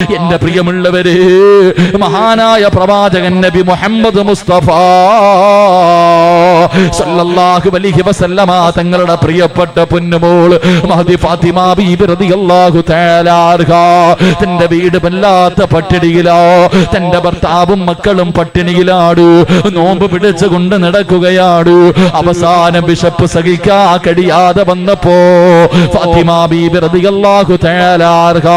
എന്റെ പ്രിയമുള്ളവരെ, മഹാനായ പ്രവാചകൻ നബി മുഹമ്മദ് മുസ്തഫ സല്ലല്ലാഹു അലൈഹി വസല്ലമ തങ്ങളുടെ പ്രിയപ്പെട്ട പൊന്നുമോൾ മഹദി ഫാത്തിമ ബീബി റളിയല്ലാഹു തആല അൻഹ തന്റെ വീട് വല്ലാത്ത പട്ടിണിയിലാ, തന്റെ ഭർത്താവും മക്കളും പട്ടിണിയിലാണ്, നോമ്പ് പിടിച്ചുകൊണ്ട് നടക്കുകയാണ്. അവസാനം ബിഷപ്പ് സഹിക്കാ കഴിയാതെ വന്നപ്പോ ഫാത്തിമ ബീബി റളിയല്ലാഹു തആല അൻഹ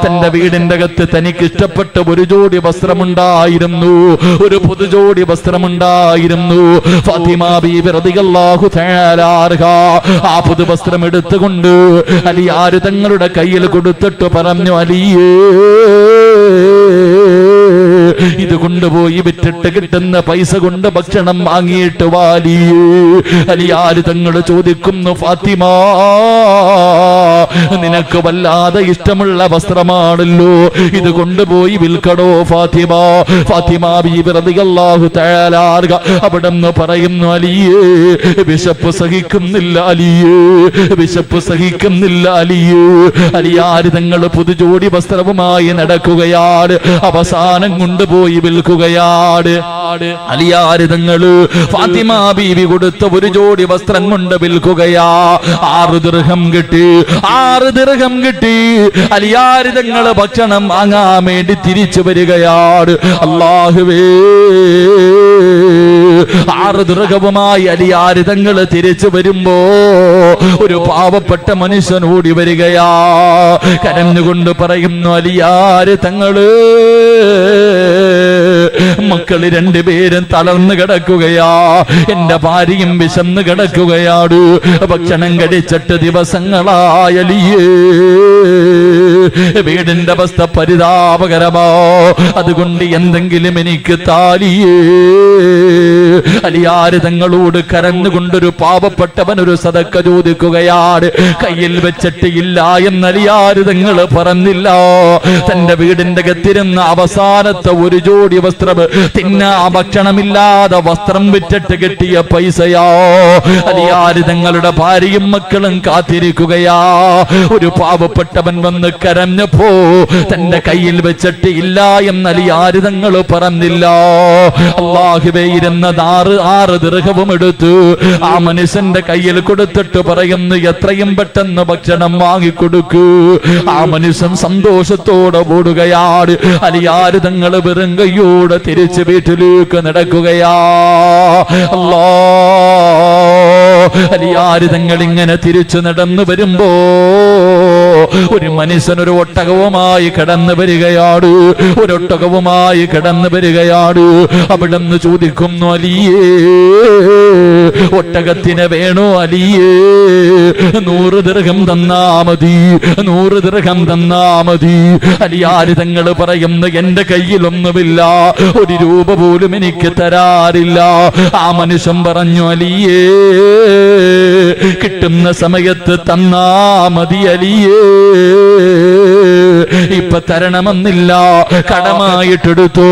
തന്റെ വീടിന്റെ അകത്ത് തനിക്ക് ഇഷ്ടപ്പെട്ട ഒരു ജോഡി വസ്ത്രമുണ്ടായിരുന്നു, ഒരു പുതുജോഡി വസ്ത്രമുണ്ടായിരുന്നു. ഫാത്തിമ ബീബി റളിയല്ലാഹു തആല അൻഹ ആ പുതു വസ്ത്രം എടുത്തുകൊണ്ട് അലിയാർ തങ്ങളുടെ കയ്യിൽ കൊടുത്തിട്ട് പറഞ്ഞു, അലിയേ ഇത് കൊണ്ടുപോയി വിറ്റിട്ട് കിട്ടുന്ന പൈസ കൊണ്ട് ഭക്ഷണം വാങ്ങിയിട്ട് വാലിയേ. അലിയാർ തങ്ങൾ ചോദിക്കുന്നു, ഫാത്തിമ നിനക്ക് വല്ലാതെ ഇഷ്ടമുള്ള വസ്ത്രമാണല്ലോ, ഇത് കൊണ്ടുപോയി വിൽക്കണോ ഫാത്തിമ? ഫാത്തിമ ബീബി റളിയല്ലാഹു തആല അൻഹ അവിടെന്ന് പറയുന്നു, അലിയേ വിശപ്പ് സഹിക്കുന്നില്ല, അലിയേ വിശപ്പ് സഹിക്കുന്നില്ല, അലിയേ. അലിയാർ തങ്ങൾ പുതുജോടി വസ്ത്രവുമായി നടക്കുകയാണ്, അവസാനം കൊണ്ടുപോയി വിൽക്കുകയാണ്. അലിയാർ തങ്ങൾ ഫാത്തിമ ബീവി കൊടുത്ത ഒരു ജോഡി വസ്ത്രം കൊണ്ട് വിൽക്കുകയാ. 6 ദിർഹം കിട്ടി, 6 ദിർഹം കിട്ടി. അലിയാർ തങ്ങൾ ഭക്ഷണം വാങ്ങാൻ വേണ്ടി തിരിച്ചു വരികയാണ്. അല്ലാഹുവേ, 6 ദിർഹവുമായി അലിയാർ തങ്ങൾ തിരിച്ചു വരുമ്പോ ഒരു പാവപ്പെട്ട മനുഷ്യൻ ഓടി വരികയാ, കരഞ്ഞുകൊണ്ട് പറയുന്നു, അലിയാർ തങ്ങള് മക്കള് 2 പേരും തളർന്നു കിടക്കുകയാ, എന്റെ ഭാര്യയും വിശന്ന് കിടക്കുകയാണ്, ഭക്ഷണം കഴിച്ചിട്ട് ദിവസങ്ങളായലിയേ, വീടിന്റെ അവസ്ഥ പരിതാപകരമോ, അതുകൊണ്ട് എന്തെങ്കിലും എനിക്ക് താലിയേ. അലിയാർ തങ്ങളോട് കരഞ്ഞുകൊണ്ടൊരു പാവപ്പെട്ടവൻ ഒരു സദക്ക ചോദിക്കുകയാണ്. കയ്യിൽ വെച്ചിട്ട് ഇല്ല എന്ന് അലിയാർ തങ്ങൾ പറഞ്ഞില്ല. തന്റെ വീടിന്റെ അകത്തിരുന്ന അവസാനത്തെ ഒരു ജോഡി വസ്ത്രം, തിന്നാ ഭക്ഷണമില്ലാതെ വസ്ത്രം വിറ്റിട്ട് കിട്ടിയ പൈസയോ അലിയാർ തങ്ങളുടെ ഭാര്യയും മക്കളും കാത്തിരിക്കുകയാ. ഒരു പാവപ്പെട്ടവൻ വന്ന് കരഞ്ഞപ്പോ തന്റെ കയ്യിൽ വെച്ചിട്ട് ഇല്ല എന്ന് അലിയാർ തങ്ങൾ പറഞ്ഞില്ല. അല്ലാഹുവേ, ഇരുന്ന 6 ദിർഹവും എടുത്തു ആ മനുഷ്യന്റെ കയ്യിൽ കൊടുത്തിട്ട് പറയുന്നു, എത്രയും പെട്ടെന്ന് ഭക്ഷണം വാങ്ങിക്കൊടുക്കൂ. ആ മനുഷ്യൻ സന്തോഷത്തോടെ ഓടുകയാണ്. അലിയാർ തങ്ങൾ വെറും കയ്യോടെ തിരിച്ച് വീട്ടിലേക്ക് നടക്കുകയാ. അല്ലാ, അലിയാർ തങ്ങൾ ഇങ്ങനെ തിരിച്ചു നടന്നു വരുമ്പോ ഒരു മനുഷ്യൻ ഒരു ഒട്ടകവുമായി കടന്നു വരികയാണ്, ഒരു ഒട്ടകവുമായി കടന്നു വരികയാണ്. അവിടെന്ന് ചോദിക്കുന്നു, അലിയേ ഒട്ടകത്തിന് വേണോ അലിയേ? 100 ദിർഹം തന്നാ മതി, 100 ദിർഹം തന്നാ മതി. അലിയാർ തങ്ങൾ പറയുന്നു, എന്റെ കയ്യിലൊന്നുമില്ല, 1 രൂപ പോലും എനിക്ക് തരാറില്ല. ആ മനുഷ്യൻ പറഞ്ഞു, അലിയേ കിട്ടുന്ന സമയത്ത് തന്നാ മതി അലിയേ, ഇപ്പൊ തരണമെന്നില്ല, കടമായിട്ടെടുത്തോ,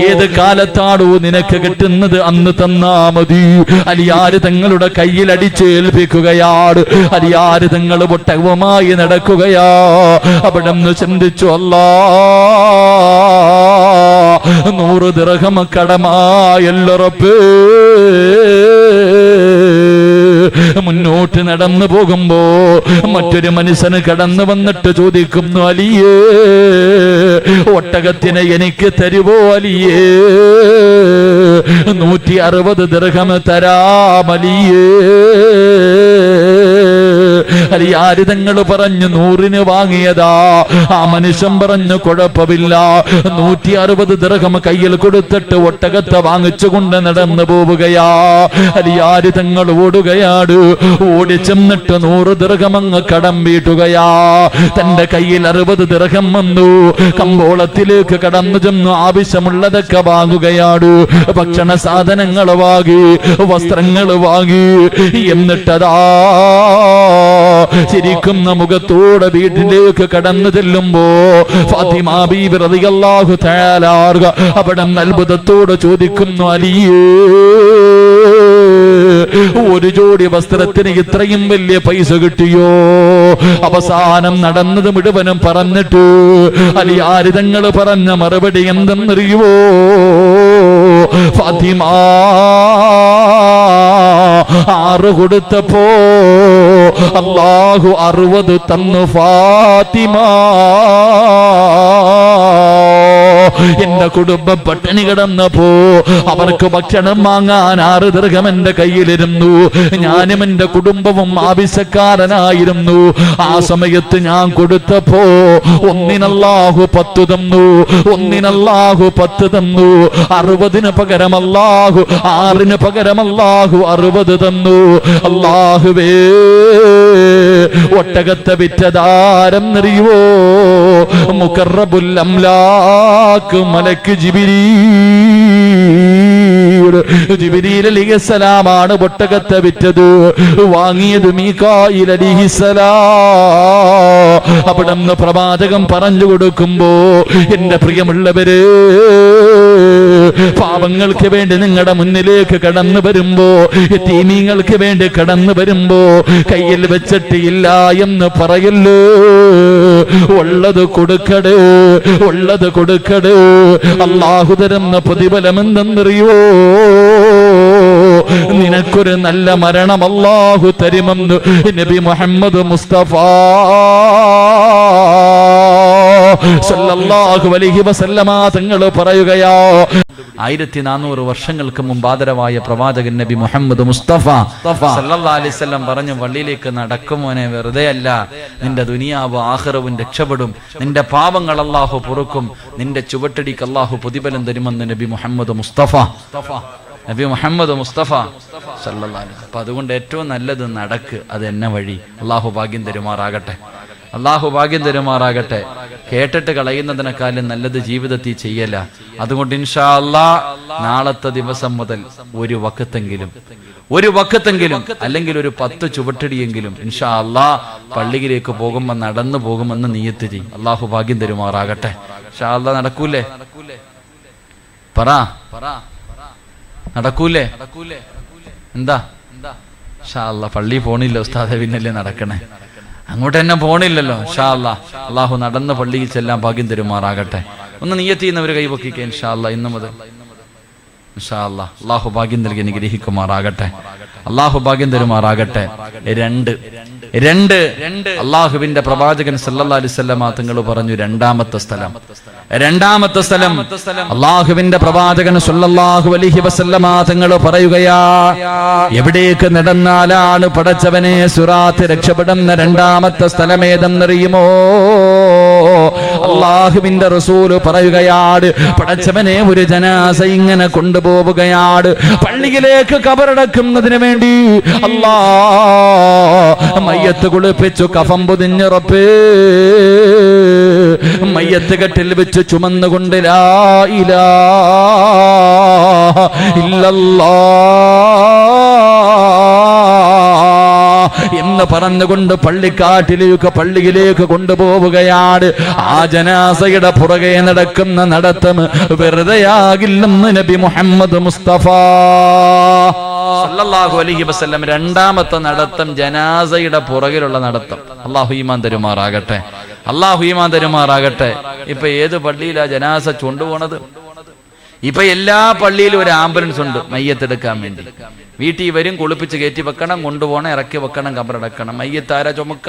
ഏത് കാലത്താണോ നിനക്ക് കിട്ടുന്നത് അന്ന് തന്നാ മതി. അലിയാർ തങ്ങളുടെ കയ്യിൽ അടിച്ചേൽപ്പിക്കുകയാണ്. അലിയാർ തങ്ങൾ ഒട്ടകവുമായി നടക്കുകയാ. അവിടെ നിന്ന് ചിന്തിച്ചു, അല്ലാ 100 ദിർഹം കടമായല്ലോ റബ്ബേ. മുന്നോട്ട് നടന്നു പോകുമ്പോ മറ്റൊരു മനുഷ്യന് കടന്നു വന്നിട്ട് ചോദിക്കുന്നു, അലിയേ ഒട്ടകത്തിനെ എനിക്ക് തരുവോ അലിയേ? 160 ദിർഹം തരാം അലിയേ. അലിയാർ തങ്ങൾ പറഞ്ഞു, 100-ന് വാങ്ങിയതാ. ആ മനുഷ്യൻ പറഞ്ഞു, കുഴപ്പമില്ല. 160 ദിർഹം കയ്യിൽ കൊടുത്തിട്ട് ഒട്ടകത്തെ വാങ്ങിച്ചുകൊണ്ട് നടന്നു പോവുകയാ. അലിയാർ തങ്ങൾ ഓടുകയാണ്. ഓടി ചെന്നിട്ട് 100 ദിർഹം അങ്ങ് കടം വീട്ടുകയാ. തന്റെ കയ്യിൽ 60 ദിർഹം വന്നു. കമ്പോളത്തിലേക്ക് കടന്നു ചെന്നു ആവശ്യമുള്ളതൊക്കെ വാങ്ങുകയാണ്. ഭക്ഷണ സാധനങ്ങൾ വാങ്ങി, വസ്ത്രങ്ങൾ വാങ്ങി. എന്നിട്ടതാ ചിരിക്കുന്ന മുഖത്തോടെ വീട്ടിലേക്ക് കടന്നു ചെല്ലുമ്പോ ഫാത്തിമ ബീബി റളിയല്ലാഹു തആല അൻഹ അവിടെ അത്ഭുതത്തോടെ ചോദിക്കുന്നു, അലിയേ ഒരു ജോഡി വസ്ത്രത്തിന് ഇത്രയും വലിയ പൈസ കിട്ടിയോ? അവസാനം നടന്നത് മുഴുവനും പറഞ്ഞിട്ട് അലിയാരിതങ്ങൾ പറഞ്ഞ മറുപടി എന്തെന്നറിയുവോ? ഫാത്തിമ 6 കൊടുത്തപ്പോ അല്ലാഹു 60 തന്നു ഫാത്തിമ. എന്റെ കുടുംബം പട്ടിണി കിടന്നപ്പോ അവർക്ക് ഭക്ഷണം വാങ്ങാൻ 6 ദിർഹം എന്റെ കയ്യിലിരുന്നു. ഞാനും എന്റെ കുടുംബവും ആവശ്യക്കാരനായിരുന്നു. ആ സമയത്ത് ഞാൻ കൊടുത്തപ്പോ ഒന്നിനല്ലാഹു 10 തന്നു, ഒന്നിനല്ലാഹു 10 തന്നു. 60 പകരം അല്ലാഹു 6 പകരം അല്ലാഹു 60 തന്നു. അല്ലാഹുവേ, ഒട്ടകത്തെ വിറ്റതാരം അറിയുവോ? മുഖറബുൽ അംലാക്ക് മലക്ക് ജിബ്രീൽ അലൈഹിസ്സലാമാണ് ഒട്ടകത്തെ വിറ്റത്. വാങ്ങിയത് മീകായിൽ അലൈഹിസ്സലാം. അവിടുന്ന് പ്രവാചകം പറഞ്ഞു കൊടുക്കുമ്പോ, എന്റെ പ്രിയമുള്ളവര്, പാപങ്ങൾക്ക് വേണ്ടി നിങ്ങളുടെ മുന്നിലേക്ക് കടന്നു വരുമ്പോ, തീമീങ്ങൾക്ക് വേണ്ടി കടന്നു വരുമ്പോ കയ്യിൽ വെച്ചിട്ടില്ല എന്ന് പറയല്ലോ. ഉള്ളത് കൊടുക്കട്, ഉള്ളത് കൊടുക്കട്. അല്ലാഹു തരുന്ന പ്രതിഫലം എന്തെന്നറിയോ? നിനക്കൊരു നല്ല മരണം അല്ലാഹു തരുമെന്ന് നബി മുഹമ്മദ് മുസ്തഫ സല്ലല്ലാഹു അലൈഹി വസല്ലമ തങ്ങൾ പറയുകയാ. 1400 വർഷങ്ങൾക്ക് മുമ്പ് ആദരവായ പ്രവാചകൻ നബി മുഹമ്മദ് മുസ്തഫ സല്ലല്ലാഹു അലൈഹി വസല്ലം പറഞ്ഞു, വള്ളിയിലേക്ക് നടക്കുമോനെ, വെറുതെ അല്ല, നിന്റെ ദുനിയാവ് ആഖിറവും രക്ഷപ്പെടും, നിന്റെ പാപങ്ങൾ അല്ലാഹു പൊറുക്കും, നിന്റെ ചുവട്ടടിക്ക് അല്ലാഹു പ്രതിഫലം തരുമെന്ന് നബി മുഹമ്മദ് മുസ്തഫ നബി മുഹമ്മദ് മുസ്തഫ സല്ലല്ലാഹു അലൈഹി വസല്ലം. അപ്പൊ അതുകൊണ്ട് ഏറ്റവും നല്ലത് നടക്ക്, അത് എന്നെ വഴി. അല്ലാഹു ഭാഗ്യം തരുമാറാകട്ടെ, അല്ലാഹു ഭാഗ്യം തരുമാറാകട്ടെ. കേട്ടിട്ട് കളയുന്നതിനേക്കാളും നല്ലത് ജീവിതത്തിൽ ചെയ്യല. അതുകൊണ്ട് ഇൻഷാ അല്ലാഹ് നാളത്തെ ദിവസം മുതൽ ഒരു വക്കത്തെങ്കിലും അല്ലെങ്കിൽ ഒരു 10 ചുവട്ടടിയെങ്കിലും ഇൻഷാ അല്ലാഹ് പള്ളിയിലേക്ക് പോകുമ്പോൾ നടന്നു പോകുമെന്ന് നിയ്യത്ത് ചെയ്യും. അല്ലാഹു ഭാഗ്യം തരുമാറാകട്ടെ. ഇൻഷാ അല്ലാഹ് നടക്കൂലേ? പറ, നടക്കൂലേ? എന്താ ഇൻഷാ അല്ലാഹ് പള്ളി പോണില്ല ഉസ്താദേ, പിന്നല്ലേ നടക്കണേ? അങ്ങോട്ട് തന്നെ പോണില്ലല്ലോ. ഇൻഷാ അല്ലാഹ് അല്ലാഹു നടന്ന് പള്ളിയിൽ ചെല്ലാൻ ഭാഗ്യം തരുമാറാകട്ടെ. ഒന്ന് നിയ്യത്ത് ചെയ്യുന്നവർ കൈപൊക്കിക്കേ ഇൻഷാ അല്ലാഹ് ഇന്നു മുതൽ. ഇൻഷാ അല്ലാഹ് അല്ലാഹു ഭാഗ്യം നൽകി അനുഗ്രഹിക്കുമാറാകട്ടെ, അല്ലാഹു ഭാഗ്യം തരുമാറാകട്ടെ. രണ്ട് അല്ലാഹുവിന്റെ പ്രവാചകൻ സല്ലല്ലാഹു അലൈഹി വസല്ലം തങ്ങൾ പറഞ്ഞു, രണ്ടാമത്തെ സ്ഥലം അല്ലാഹുവിന്റെ പ്രവാചകൻ സല്ലല്ലാഹു അലൈഹി വസല്ലം തങ്ങൾ പറയുകയാ, എവിടേക്ക് നടന്നാലാണ് പടച്ചവനെ സിറാത്ത് രക്ഷപ്പെടുന്ന രണ്ടാമത്തെ സ്ഥലം ഏതെന്നറിയുമോ? അല്ലാഹുവിന്റെ റസൂല് പറയുകയാണ്, പടച്ചവനെ ഒരു ജനാസ ഇങ്ങനെ കൊണ്ടുപോവുകയാണ് പള്ളിയിലേക്ക് കബറടക്കുന്നതിന് വേണ്ടി. അല്ലാഹ് മയ്യത്ത് കുളിപ്പിച്ചു കഫം പൊതിഞ്ഞുറപ്പേ, മയ്യത്ത് കെട്ടിൽ വെച്ച് ചുമന്നുകൊണ്ട് ലാ ഇലാഹ ഇല്ലല്ലാഹ് എന്ന് പറഞ്ഞുകൊണ്ട് പള്ളിയിലേക്ക് കൊണ്ടുപോവുകയാണ്. ആ ജനാസയുടെ പുറകെ നടക്കുന്ന നടത്തം വെറുതെയാകില്ലെന്ന് നബി മുഹമ്മദ് മുസ്തഫ സല്ലല്ലാഹു അലൈഹി വസല്ലം. രണ്ടാമത്തെ നടത്തം ജനാസയുടെ പുറകിലുള്ള നടത്തം. അല്ലാഹു ഈമാൻ തരുമാറാകട്ടെ, അല്ലാഹു ഈമാൻ തരുമാറാകട്ടെ. ഇപ്പൊ ഏത് പള്ളിയിലാ ജനാസ കൊണ്ടുപോണത്? ഇപ്പൊ എല്ലാ പള്ളിയിലും ഒരു ആംബുലൻസ് ഉണ്ട് മയ്യത്തെടുക്കാൻ വേണ്ടി. വീട്ടിൽ വരും, കുളിപ്പിച്ച് കയറ്റി വെക്കണം, കൊണ്ടുപോകണം, ഇറക്കി വെക്കണം, കബറടക്കണം. മയ്യത്ത് ആരാ ചുമക്ക?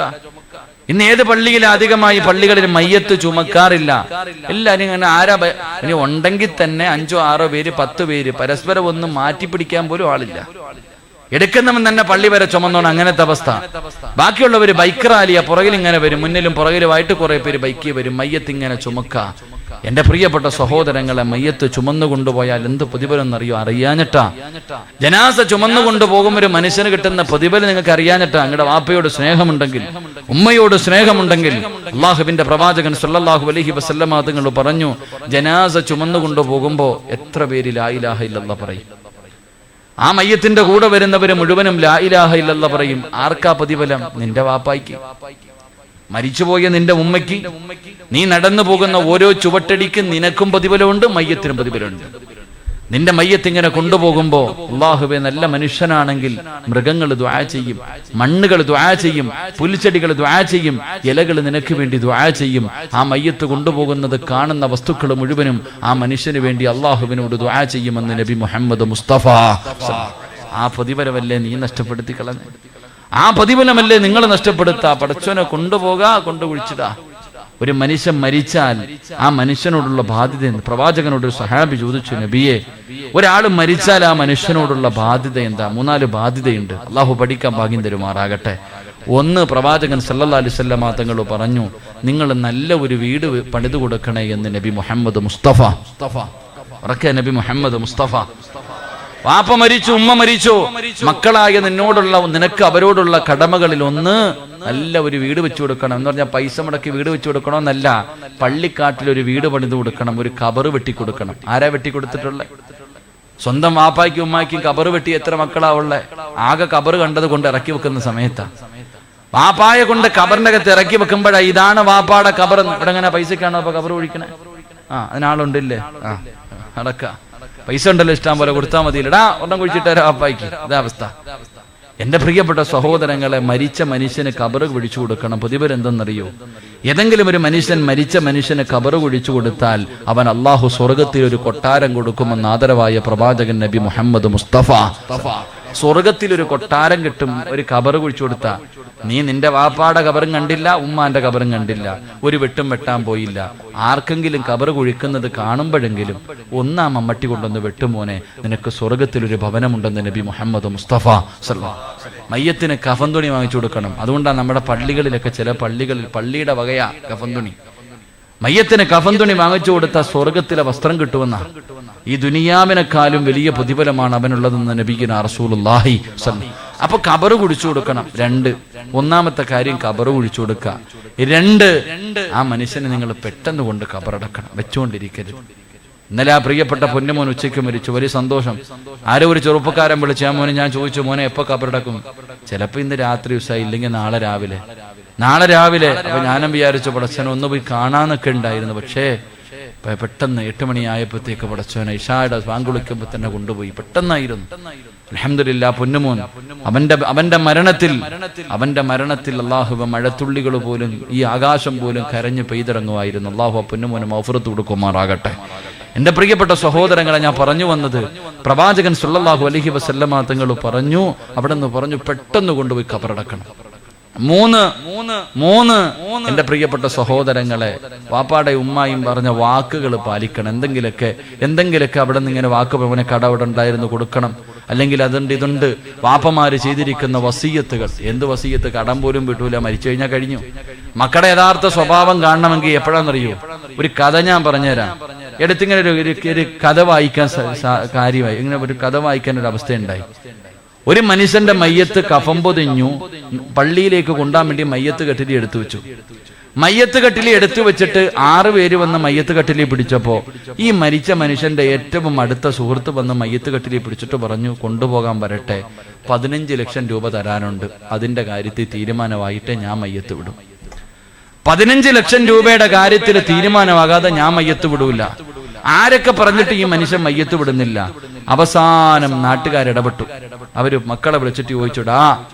ഇന്ന് ഏത് പള്ളിയിൽ അധികമായി പള്ളികളിൽ മയ്യത്ത് ചുമക്കാറില്ല. എല്ലാരും ഇങ്ങനെ ആരാ, ഇനി ഉണ്ടെങ്കിൽ തന്നെ 5 6 പേര് 10 പേര്, പരസ്പരം ഒന്നും മാറ്റിപ്പിടിക്കാൻ പോലും ആളില്ല. എടുക്കുന്നവൻ തന്നെ പള്ളി വരെ ചുമന്നോണം, അങ്ങനത്തെ അവസ്ഥ. ബാക്കിയുള്ളവര് ബൈക്ക് റാലിയ, പുറകിൽ ഇങ്ങനെ വരും, മുന്നിലും പുറകിലുമായിട്ട് കുറെ പേര് ബൈക്കിൽ വരും, മയ്യത്ത് ഇങ്ങനെ ചുമക്ക. എന്റെ പ്രിയപ്പെട്ട സഹോദരങ്ങളെ, മയ്യത്ത് ചുമന്നു കൊണ്ടുപോയാൽ എന്ത് പ്രതിഫലം എന്നറിയോ? അറിയാഞ്ഞിട്ടാ. ജനാസ ചുമന്നു കൊണ്ടുപോകും ഒരു മനുഷ്യന് കിട്ടുന്ന പ്രതിഫലം നിങ്ങൾക്ക് അറിയാഞ്ഞിട്ടാ. നിങ്ങളുടെ വാപ്പയോട് സ്നേഹമുണ്ടെങ്കിൽ, ഉമ്മയോട് സ്നേഹമുണ്ടെങ്കിൽ, അല്ലാഹുവിന്റെ പ്രവാചകൻ സല്ലല്ലാഹു അലൈഹി വസല്ലം തങ്ങൾ പറഞ്ഞു, ജനാസ ചുമന്നു കൊണ്ടുപോകുമ്പോ എത്ര പേര് ലാ ഇലാഹ ഇല്ലല്ലാഹ് പറയും? ആ മയ്യത്തിന്റെ കൂടെ വരുന്നവര് മുഴുവനും ലാ ഇലാഹ ഇല്ലല്ലാഹ് പറയും. ആർക്കാ പ്രതിഫലം? നിന്റെ വാപ്പായ്ക്ക്, മരിച്ചുപോയ നിന്റെ ഉമ്മയ്ക്ക്. നീ നടന്നു പോകുന്ന ഓരോ ചുവട്ടടിക്കും നിനക്കും പ്രതിഫലമുണ്ട്, മയ്യത്തിനും പ്രതിഫലമുണ്ട്. നിന്റെ മയ്യത്ത് ഇങ്ങനെ കൊണ്ടുപോകുമ്പോ അല്ലാഹുവേ നല്ല മനുഷ്യനാണെങ്കിൽ മൃഗങ്ങൾ ദുആ ചെയ്യും, മണ്ണുകൾ ദുആ ചെയ്യും, പുൽച്ചെടികൾ ദുആ ചെയ്യും, ഇലകൾ നിനക്ക് വേണ്ടി ദുആ ചെയ്യും. ആ മയ്യത്ത് കൊണ്ടുപോകുന്നത് കാണുന്ന വസ്തുക്കൾ മുഴുവനും ആ മനുഷ്യന് വേണ്ടി അല്ലാഹുവിനോട് ദുആ ചെയ്യുമെന്ന് നബി മുഹമ്മദ് മുസ്തഫ. ആ പ്രതിഫലമല്ലേ നീ നഷ്ടപ്പെടുത്തി കളഞ്ഞ? ആ പ്രതിഫലമല്ലേ നിങ്ങൾ നഷ്ടപ്പെടുത്താ? പടച്ചോനെ കൊണ്ടുപോകാ, കൊണ്ടുകുഴിച്ചിടാ. ഒരു മനുഷ്യൻ മരിച്ചാൽ ആ മനുഷ്യനോടുള്ള ബാധ്യത, പ്രവാചകനോട് ഒരു സഹാബി ചോദിച്ചു, നബിയെ, ഒരാൾ മരിച്ചാൽ ആ മനുഷ്യനോടുള്ള ബാധ്യത എന്താ? 3-4 ബാധ്യതയുണ്ട്. അള്ളാഹു പഠിക്കാൻ ഭാഗ്യം തരുമാറാകട്ടെ. ഒന്ന്, പ്രവാചകൻ സല്ലല്ലാഹു അലൈഹി വസല്ലം തങ്ങൾ പറഞ്ഞു, നിങ്ങൾ നല്ല ഒരു വീട് പണിതു കൊടുക്കണേ എന്ന് നബി മുഹമ്മദ് മുസ്തഫ. നബി മുഹമ്മദ് മുസ്തഫ. വാപ്പ മരിച്ചു, ഉമ്മ മരിച്ചു, മക്കളായ നിനക്ക് അവരോടുള്ള കടമകളിൽ ഒന്ന്, നല്ല ഒരു വീട് വെച്ചു കൊടുക്കണം. എന്ന് പറഞ്ഞാൽ പൈസ മുടക്കി വീട് വെച്ചു കൊടുക്കണമെന്നല്ല, പള്ളിക്കാട്ടിൽ ഒരു വീട് പണിത് കൊടുക്കണം, ഒരു കബറ് വെട്ടിക്കൊടുക്കണം. ആരാ വെട്ടിക്കൊടുത്തിട്ടുള്ളത്? സ്വന്തം വാപ്പായ്ക്കും ഉമ്മായ്ക്കും കബറ് വെട്ടി എത്ര മക്കളാ ഉള്ളേ? ആകെ കബറ് കണ്ടത് കൊണ്ട് ഇറക്കി വെക്കുന്ന സമയത്താ. വാപ്പായെ കൊണ്ട് കബറിന്റെ അകത്ത് ഇറക്കി വെക്കുമ്പോഴാ ഇതാണ് വാപ്പാടെ കബർ. ഇവിടെ എങ്ങനെ പൈസക്കാണോ അപ്പൊ കബറ് ഒഴിക്കണേ? അതിനാളുണ്ടില്ലേ? അടക്ക പൈസ ഉണ്ടല്ലോ, ഇഷ്ടം പോലെ കൊടുത്താൽ മതിയില്ലടാ, ഒരെണ്ണം കുഴിച്ചിട്ട് വാപ്പായിക്ക്. ഇതാ അവസ്ഥ. എന്റെ പ്രിയപ്പെട്ട സഹോദരങ്ങളെ, മരിച്ച മനുഷ്യന് കബറ് കുഴിച്ചു കൊടുക്കണം. പ്രതിഫലം എന്തെന്നറിയോ? ഏതെങ്കിലും ഒരു മനുഷ്യൻ മരിച്ച മനുഷ്യന് കബറ് കുഴിച്ചു കൊടുത്താൽ അവൻ അള്ളാഹു സ്വർഗത്തിൽ ഒരു കൊട്ടാരം കൊടുക്കുമെന്ന് ആദരവായ പ്രവാചകൻ നബി മുഹമ്മദ് മുസ്തഫ. സ്വർഗത്തിൽ ഒരു കൊട്ടാരം കിട്ടും ഒരു കബറ് കുഴിച്ചു കൊടുത്താ. നീ നിന്റെ വാപ്പാടെ കബറും കണ്ടില്ല, ഉമ്മാന്റെ കബറും കണ്ടില്ല, ഒരു വെട്ടും വെട്ടാൻ പോയില്ല. ആർക്കെങ്കിലും കബറ് കുഴിക്കുന്നത് കാണുമ്പോഴെങ്കിലും ഒന്നാം മമ്മട്ടി കൊണ്ടൊന്ന് വെട്ടുമോനെ, നിനക്ക് സ്വർഗത്തിൽ ഒരു ഭവനമുണ്ടെന്ന് നബി മുഹമ്മദ് മുസ്തഫ. മയ്യത്തിന് കഫൻതുണി വാങ്ങിച്ചു കൊടുക്കണം. അതുകൊണ്ടാണ് നമ്മുടെ പള്ളികളിലൊക്കെ, ചില പള്ളികളിൽ പള്ളിയുടെ വകയാ കഫൻതുണി. മയ്യത്തിന് കഫൻതുണി വാങ്ങിച്ചു കൊടുത്ത സ്വർഗത്തിലെ വസ്ത്രം കിട്ടുമെന്ന. ഈ ദുനിയാവിനെക്കാളും വലിയ പ്രതിഫലമാണ് അവനുള്ളതെന്ന് നബിയുനാ റസൂലുള്ളാഹി സ്വല്ലല്ലാഹു. അപ്പൊ കബറ് കുഴിച്ചു കൊടുക്കണം. 2, ഒന്നാമത്തെ കാര്യം കബറ് കുഴിച്ചു കൊടുക്കുക. 2, ആ മനുഷ്യനെ നിങ്ങൾ പെട്ടെന്ന് കൊണ്ട് കബറടക്കണം, വെച്ചുകൊണ്ടിരിക്കരുത്. ഇന്നലെ ആ പ്രിയപ്പെട്ട പൊന്നുമോൻ ഉച്ചയ്ക്ക് മരിച്ചു. വലിയ സന്തോഷം. ആരോ ഒരു ചെറുപ്പക്കാരൻ വിളിച്ചു, ആ മോനെ, ഞാൻ ചോദിച്ചു, മോനെ എപ്പോ കബറടക്കും? ചിലപ്പോ ഇന്ന് രാത്രി ദിവസം, ഇല്ലെങ്കിൽ നാളെ രാവിലെ. അപ്പൊ ഞാനും വിചാരിച്ചു പടച്ചോനെ ഒന്ന് പോയി കാണാന്നൊക്കെ ഉണ്ടായിരുന്നു. പക്ഷേ പെട്ടെന്ന് 8 മണിയായപ്പോഴത്തേക്ക് പടച്ചോനെ ഇശായുടെ ബാങ്ക് വിളിക്കുമ്പോ തന്നെ കൊണ്ടുപോയി. പെട്ടെന്നായിരുന്നു. അൽഹംദുലില്ലാ, പൊന്നുമോൻ അവന്റെ മരണത്തിൽ അല്ലാഹു മഴത്തുള്ളികൾ പോലും ഈ ആകാശം പോലും കരഞ്ഞു പെയ്തിറങ്ങുമായിരുന്നു. അല്ലാഹു പൊന്നുമോന് മഗ്ഫിറത്ത് കൊടുക്കുമാറാകട്ടെ. എന്റെ പ്രിയപ്പെട്ട സഹോദരങ്ങളെ, ഞാൻ പറഞ്ഞു വന്നത്, പ്രവാചകൻ സല്ലല്ലാഹു അലൈഹി വസല്ലമ തങ്ങൾ പറഞ്ഞു, അവിടെ നിന്ന് പറഞ്ഞു, പെട്ടെന്ന് കൊണ്ടുപോയി കബറടക്കണം. 3 എന്റെ പ്രിയപ്പെട്ട സഹോദരങ്ങളെ, വാപ്പാടെ ഉമ്മായും പറഞ്ഞ വാക്കുകൾ പാലിക്കണം. എന്തെങ്കിലൊക്കെ അവിടെ നിന്ന് ഇങ്ങനെ വാക്ക്, അവനെ കട അവിടെ ഉണ്ടായിരുന്നു കൊടുക്കണം, അല്ലെങ്കിൽ അതുണ്ട് ഇതുണ്ട്. വാപ്പമാര് ചെയ്തിരിക്കുന്ന വസീയത്തുകൾ, എന്ത് വസീയത്ത്? കടം പോലും വിട്ടൂല, മരിച്ചു കഴിഞ്ഞാൽ കഴിഞ്ഞു. മക്കളുടെ യഥാർത്ഥ സ്വഭാവം കാണണമെങ്കിൽ എപ്പോഴാണെന്നറിയോ? ഒരു കഥ ഞാൻ പറഞ്ഞുതരാം. എടുത്തിങ്ങനെ ഒരു കഥ വായിക്കാൻ കാര്യമായി, ഇങ്ങനെ ഒരു കഥ വായിക്കാൻ ഒരു അവസ്ഥയുണ്ടായി. ഒരു മനുഷ്യന്റെ മയ്യത്ത് കഫം പൊതിഞ്ഞു പള്ളിയിലേക്ക് കൊണ്ടാൻ വേണ്ടി മയ്യത്ത് കട്ടിലി എടുത്തു വെച്ചു. മയ്യത്ത് കട്ടിലി എടുത്തു വെച്ചിട്ട് 6 പേര് വന്ന് മയ്യത്ത് കട്ടിലി പിടിച്ചപ്പോ ഈ മരിച്ച മനുഷ്യന്റെ ഏറ്റവും അടുത്ത സുഹൃത്ത് വന്ന് മയ്യത്ത് കട്ടിലി പിടിച്ചിട്ട് പറഞ്ഞു, കൊണ്ടുപോകാൻ വരട്ടെ, 15 ലക്ഷം രൂപ തരാനുണ്ട്, അതിന്റെ കാര്യത്തിൽ തീരുമാനമായിട്ടേ ഞാൻ മയ്യത്ത് വിടും. 15 ലക്ഷം രൂപയുടെ കാര്യത്തിൽ തീരുമാനമാകാതെ ഞാൻ മയ്യത്ത് വിടൂല. ആരൊക്കെ പറഞ്ഞിട്ട് ഈ മനുഷ്യൻ മയ്യത്ത് വിടുന്നില്ല. അവസാനം നാട്ടുകാരിടപെട്ടു. അവര് മക്കളെ വിളിച്ചിട്ട് ചോദിച്ചുടാ,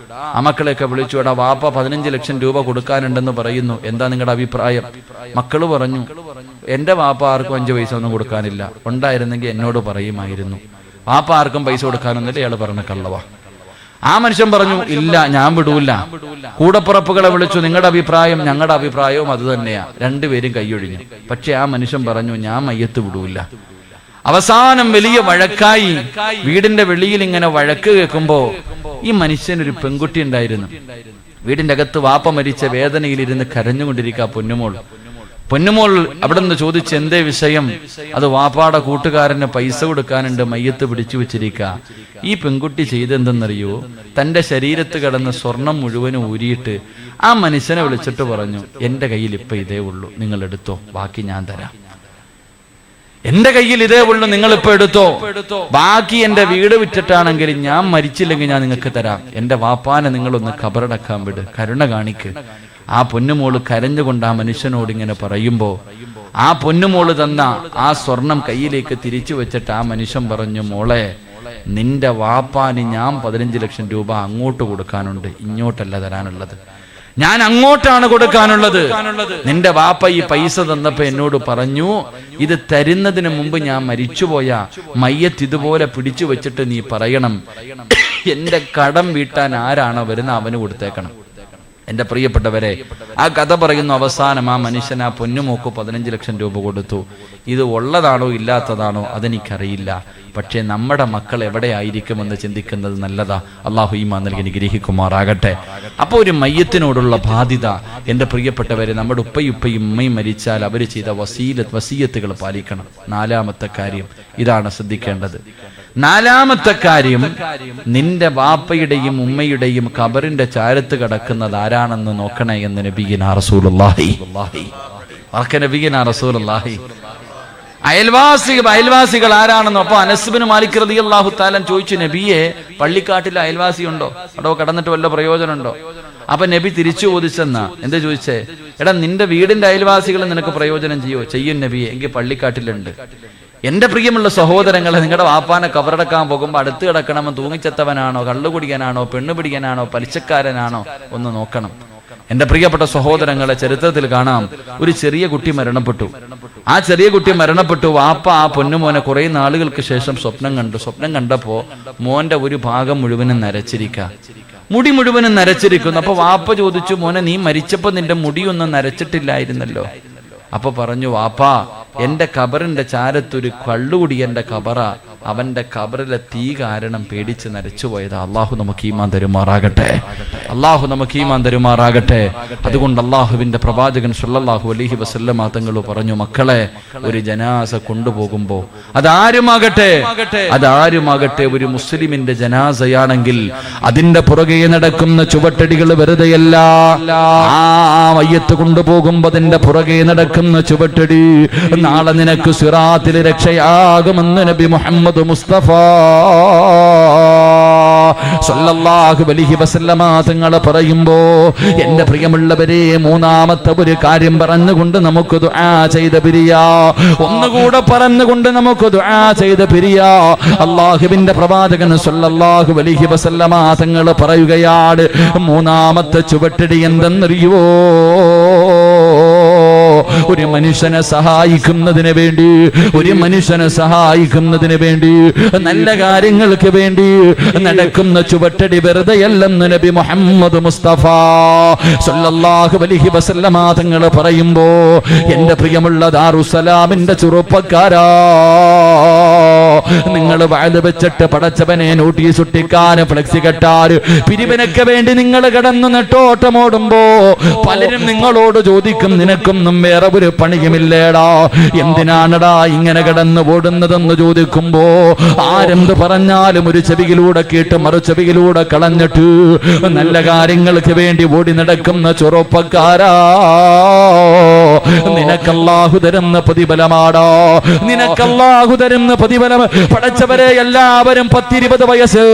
ആ മക്കളെയൊക്കെ വിളിച്ചുടാ, വാപ്പ 15 ലക്ഷം രൂപ കൊടുക്കാനുണ്ടെന്ന് പറയുന്നു, എന്താ നിങ്ങളുടെ അഭിപ്രായം? മക്കള് പറഞ്ഞു, എന്റെ വാപ്പ ആർക്കും 5 പൈസ ഒന്നും കൊടുക്കാനില്ല, ഉണ്ടായിരുന്നെങ്കിൽ എന്നോട് പറയുമായിരുന്നു. വാപ്പ ആർക്കും പൈസ കൊടുക്കാനൊന്നുമില്ല, ഇയാള് പറഞ്ഞ കള്ളവാ. ആ മനുഷ്യൻ പറഞ്ഞു, ഇല്ല, ഞാൻ വിടൂല. കൂടപ്പുറപ്പുകളെ വിളിച്ചു, നിങ്ങളുടെ അഭിപ്രായം? ഞങ്ങളുടെ അഭിപ്രായവും അത് തന്നെയാ. 2 പേരും കൈയൊഴിഞ്ഞു. പക്ഷെ ആ മനുഷ്യൻ പറഞ്ഞു, ഞാൻ മയ്യത്ത് വിടൂല. അവസാനം വലിയ വഴക്കായി. വീടിന്റെ വെളിയിൽ ഇങ്ങനെ വഴക്ക് കേൾക്കുമ്പോ ഈ മനുഷ്യനൊരു പെൺകുട്ടി ഉണ്ടായിരുന്നു. വീടിന്റെ അകത്ത് വാപ്പ മരിച്ച വേദനയിലിരുന്ന് കരഞ്ഞുകൊണ്ടിരിക്കുക പൊന്നുമോൾ അവിടെ നിന്ന് ചോദിച്ച്, എന്തേ വിഷയം? അത് വാപ്പാടെ കൂട്ടുകാരന് പൈസ കൊടുക്കാനുണ്ട്, മയ്യത്ത് പിടിച്ചു വെച്ചിരിക്കുക. ഈ പെൺകുട്ടി ചെയ്തെന്തെന്നറിയോ? തന്റെ ശരീരത്ത് കിടന്ന് സ്വർണം മുഴുവനും ഊരിയിട്ട് ആ മനുഷ്യനെ വിളിച്ചിട്ട് പറഞ്ഞു, എന്റെ കയ്യിൽ ഇപ്പൊ ഇതേ ഉള്ളൂ, നിങ്ങൾ എടുത്തോ, ബാക്കി ഞാൻ തരാം. എന്റെ കയ്യിൽ ഇതേ ഉള്ളൂ, നിങ്ങൾ ഇപ്പൊ എടുത്തോ, ബാക്കി എന്റെ വീട് വിറ്റിട്ടാണെങ്കിൽ ഞാൻ മരിച്ചില്ലെങ്കിൽ ഞാൻ നിങ്ങൾക്ക് തരാം. എന്റെ വാപ്പാനെ നിങ്ങളൊന്ന് ഖബറടക്കാൻ വിട്, കരുണ കാണിക്ക്. ആ പൊന്നുമോള് കരഞ്ഞുകൊണ്ട് ആ മനുഷ്യനോട് ഇങ്ങനെ പറയുമ്പോൾ ആ പൊന്നുമോള് തന്ന ആ സ്വർണം കയ്യിലേക്ക് തിരിച്ചു വെച്ചിട്ട് ആ മനുഷ്യൻ പറഞ്ഞു, മോളെ, നിന്റെ വാപ്പാന് ഞാൻ 15 ലക്ഷം രൂപ അങ്ങോട്ട് കൊടുക്കാനുണ്ട്, ഇങ്ങോട്ടല്ല തരാനുള്ളത്, ഞാൻ അങ്ങോട്ടാണ് കൊടുക്കാനുള്ളത്. നിന്റെ വാപ്പ ഈ പൈസ തന്നപ്പോ എന്നോട് പറഞ്ഞു, ഇത് തരുന്നതിന് മുമ്പ് ഞാൻ മരിച്ചുപോയ മയ്യത്ത് ഇതുപോലെ പിടിച്ചു വെച്ചിട്ട് നീ പറയണം, എന്റെ കടം വീട്ടാൻ ആരാണോ വരുന്ന അവന് കൊടുത്തേക്കണം. എന്റെ പ്രിയപ്പെട്ടവരെ, ആ കഥ പറയുന്ന അവസാനം ആ മനുഷ്യൻ ആ പൊന്നുമോക്ക് 15 ലക്ഷം രൂപ കൊടുത്തു. ഇത് ഉള്ളതാണോ ഇല്ലാത്തതാണോ അതെനിക്കറിയില്ല, പക്ഷേ നമ്മുടെ മക്കൾ എവിടെയായിരിക്കുമെന്ന് ചിന്തിക്കുന്നത് നല്ലതാ. അള്ളാഹു ഈമാൻ നൽകി അനുഗ്രഹിക്കുമാറാകട്ടെ. അപ്പോൾ ഒരു മയ്യത്തിനോടുള്ള ബാധ്യത, എൻ്റെ പ്രിയപ്പെട്ടവരെ, നമ്മുടെ ഉപ്പയും ഉമ്മയും മരിച്ചാൽ അവർ ചെയ്ത വസീയത്തുകൾ പാലിക്കണം. 4-ാമത്തെ കാര്യം ഇതാണ് ശ്രദ്ധിക്കേണ്ടത്. 4-ാമത്തെ കാര്യം, നിന്റെ വാപ്പയുടെയും ഉമ്മയുടെയും ഖബറിന്റെ ചാരത്ത് കിടക്കുന്നത് ആരാണെന്ന് നോക്കണേ എന്ന് നബിയിനാ റസൂലുള്ളാഹി. നബിയിനാ റസൂലുള്ളാഹി അയൽവാസികൾ ആരാണെന്നോ. അപ്പൊ അനസ് ബിൻ മാലിക് റളിയല്ലാഹു തആല ചോദിച്ചു, നബിയെ, പള്ളിക്കാട്ടിൽ അയൽവാസി ഉണ്ടോ, അതോ കടന്നിട്ട് വല്ല പ്രയോജനമുണ്ടോ? അപ്പൊ നബി തിരിച്ചു ചോദിച്ചെന്നാ. എന്താ ചോദിച്ചേ? എടാ, നിന്റെ വീടിന്റെ അയൽവാസികൾ നിനക്ക് പ്രയോജനം ചെയ്യും നബിയെ, എങ്കിൽ പള്ളിക്കാട്ടിലുണ്ട്. എന്റെ പ്രിയമുള്ള സഹോദരങ്ങളെ, നിങ്ങളുടെ വാപ്പാനെ കബറടക്കാൻ പോകുമ്പോൾ അടുത്ത് കിടക്കണമെന്ന് തൂങ്ങിച്ചെത്തവനാണോ, കള്ളുകുടിക്കാനാണോ, പെണ്ണുപിടിക്കാനാണോ, പലിശക്കാരനാണോ ഒന്ന് നോക്കണം. എന്റെ പ്രിയപ്പെട്ട സഹോദരങ്ങളെ, ചരിത്രത്തിൽ കാണാം, ഒരു ചെറിയ കുട്ടി മരണപ്പെട്ടു. ആ ചെറിയ കുട്ടി മരണപ്പെട്ടു. വാപ്പ ആ പൊന്നുമോനെ കുറെ നാളുകൾക്ക് ശേഷം സ്വപ്നം കണ്ടപ്പോ മോന്റെ ഒരു ഭാഗം മുഴുവനും നരച്ചിരിക്കുക, മുടി മുഴുവനും നരച്ചിരിക്കുന്നു. അപ്പൊ വാപ്പ ചോദിച്ചു, മോനെ, നീ മരിച്ചപ്പോ നിന്റെ മുടിയൊന്നും നരച്ചിട്ടില്ലായിരുന്നല്ലോ. അപ്പൊ പറഞ്ഞു, വാപ്പാ, എന്റെ ഖബറിന്റെ ചാരത്തൊരു കള്ളുകുടിയന്റെ ഖബറ, അവന്റെ ഖബറിലെ തീ കാരണം പേടിച്ച് നരച്ചുപോയതാ. അള്ളാഹു നമുക്ക് ഈമാൻ തരുമാറാകട്ടെ. അള്ളാഹു നമുക്ക് ഈമാൻ തരുമാറാകട്ടെ. അതുകൊണ്ട് അള്ളാഹുവിന്റെ പ്രവാചകൻ സല്ലല്ലാഹു അലൈഹി വസല്ലമ തങ്ങൾ പറഞ്ഞു, മക്കളെ, ഒരു ജനാസ കൊണ്ടുപോകുമ്പോ അതാരുമാകട്ടെ ഒരു മുസ്ലിമിന്റെ ജനാസയാണെങ്കിൽ അതിന്റെ പുറകെ നടക്കുന്ന ചുവട്ടടികൾ വെറുതെയല്ല. ആ മയ്യത്ത് കൊണ്ടുപോകുമ്പോ അതിന്റെ പുറകെ നടക്കുന്ന ചുവട്ടടി നാളെ നിനക്ക് സിറാത്തിൽ രക്ഷയാകുമെന്ന് നബി മുഹമ്മദ് മുസ്തഫ സല്ലല്ലാഹു അലൈഹി വസല്ലമ തങ്ങൾ പറയുമ്പോ, എന്റെ പ്രിയമുള്ളവരെ, 3-ാമത്തെ ഒരു കാര്യം പറഞ്ഞുകൊണ്ട് നമുക്ക് ദുആ ചെയ്ത് പിരിയാ. ഒന്നുകൂടെ പറഞ്ഞുകൊണ്ട് നമുക്ക് ദുആ ചെയ്ത് പിരിയാ. അല്ലാഹുവിന്റെ പ്രവാചകൻ സല്ലല്ലാഹു അലൈഹി വസല്ലമ തങ്ങൾ പറയുകയാണ്, 3-ാമത്തെ ചുവട്ടടി എന്തെന്നറിയോ? ഒരു മനുഷ്യനെ സഹായിക്കുന്നതിന് വേണ്ടി നല്ല കാര്യങ്ങൾക്ക് വേണ്ടി നടക്കുന്ന ചുവട്ടടി വെറുതെയല്ലെന്ന് നബി മുഹമ്മദ് മുസ്തഫ സല്ലല്ലാഹു അലൈഹി വസല്ലമ തങ്ങൾ പറയുമ്പോ, എന്റെ പ്രിയമുള്ള ദാറുസ്സലാമിന്റെ ചെറുപ്പക്കാരാ, നിങ്ങൾ വഅദ് വെച്ചിട്ട് പടച്ചവനെ നോട്ടീസ് ഒട്ടിക്കാൻ, ഫ്ലെക്സി കെട്ടാൻ, പിരിവിനൊക്കെ വേണ്ടി നിങ്ങൾ കിടന്നു നെട്ടോട്ടമോടുമ്പോ പലരും നിങ്ങളോട് ചോദിക്കും, നിനക്കൊന്നും വേറെ ഒരു പണിയുമില്ലേടാ, എന്തിനാണടാ ഇങ്ങനെ കിടന്നു ഓടുന്നതെന്ന് ചോദിക്കുമ്പോ, ആരെന്ത് പറഞ്ഞാലും ഒരു ചെവിയിലൂടെ കേട്ട് മറു ചെവിയിലൂടെ കളഞ്ഞിട്ട് നല്ല കാര്യങ്ങൾക്ക് വേണ്ടി ഓടി നടക്കുന്ന ചെറുപ്പക്കാരാ, നിനക്കല്ലാഹു തരുന്ന പ്രതിഫലമാടാ, നിനക്കല്ലാഹു തരുന്ന പ്രതിഫലം. പടച്ചവരെ, എല്ലാവരും 10-20 വയസ്സ്,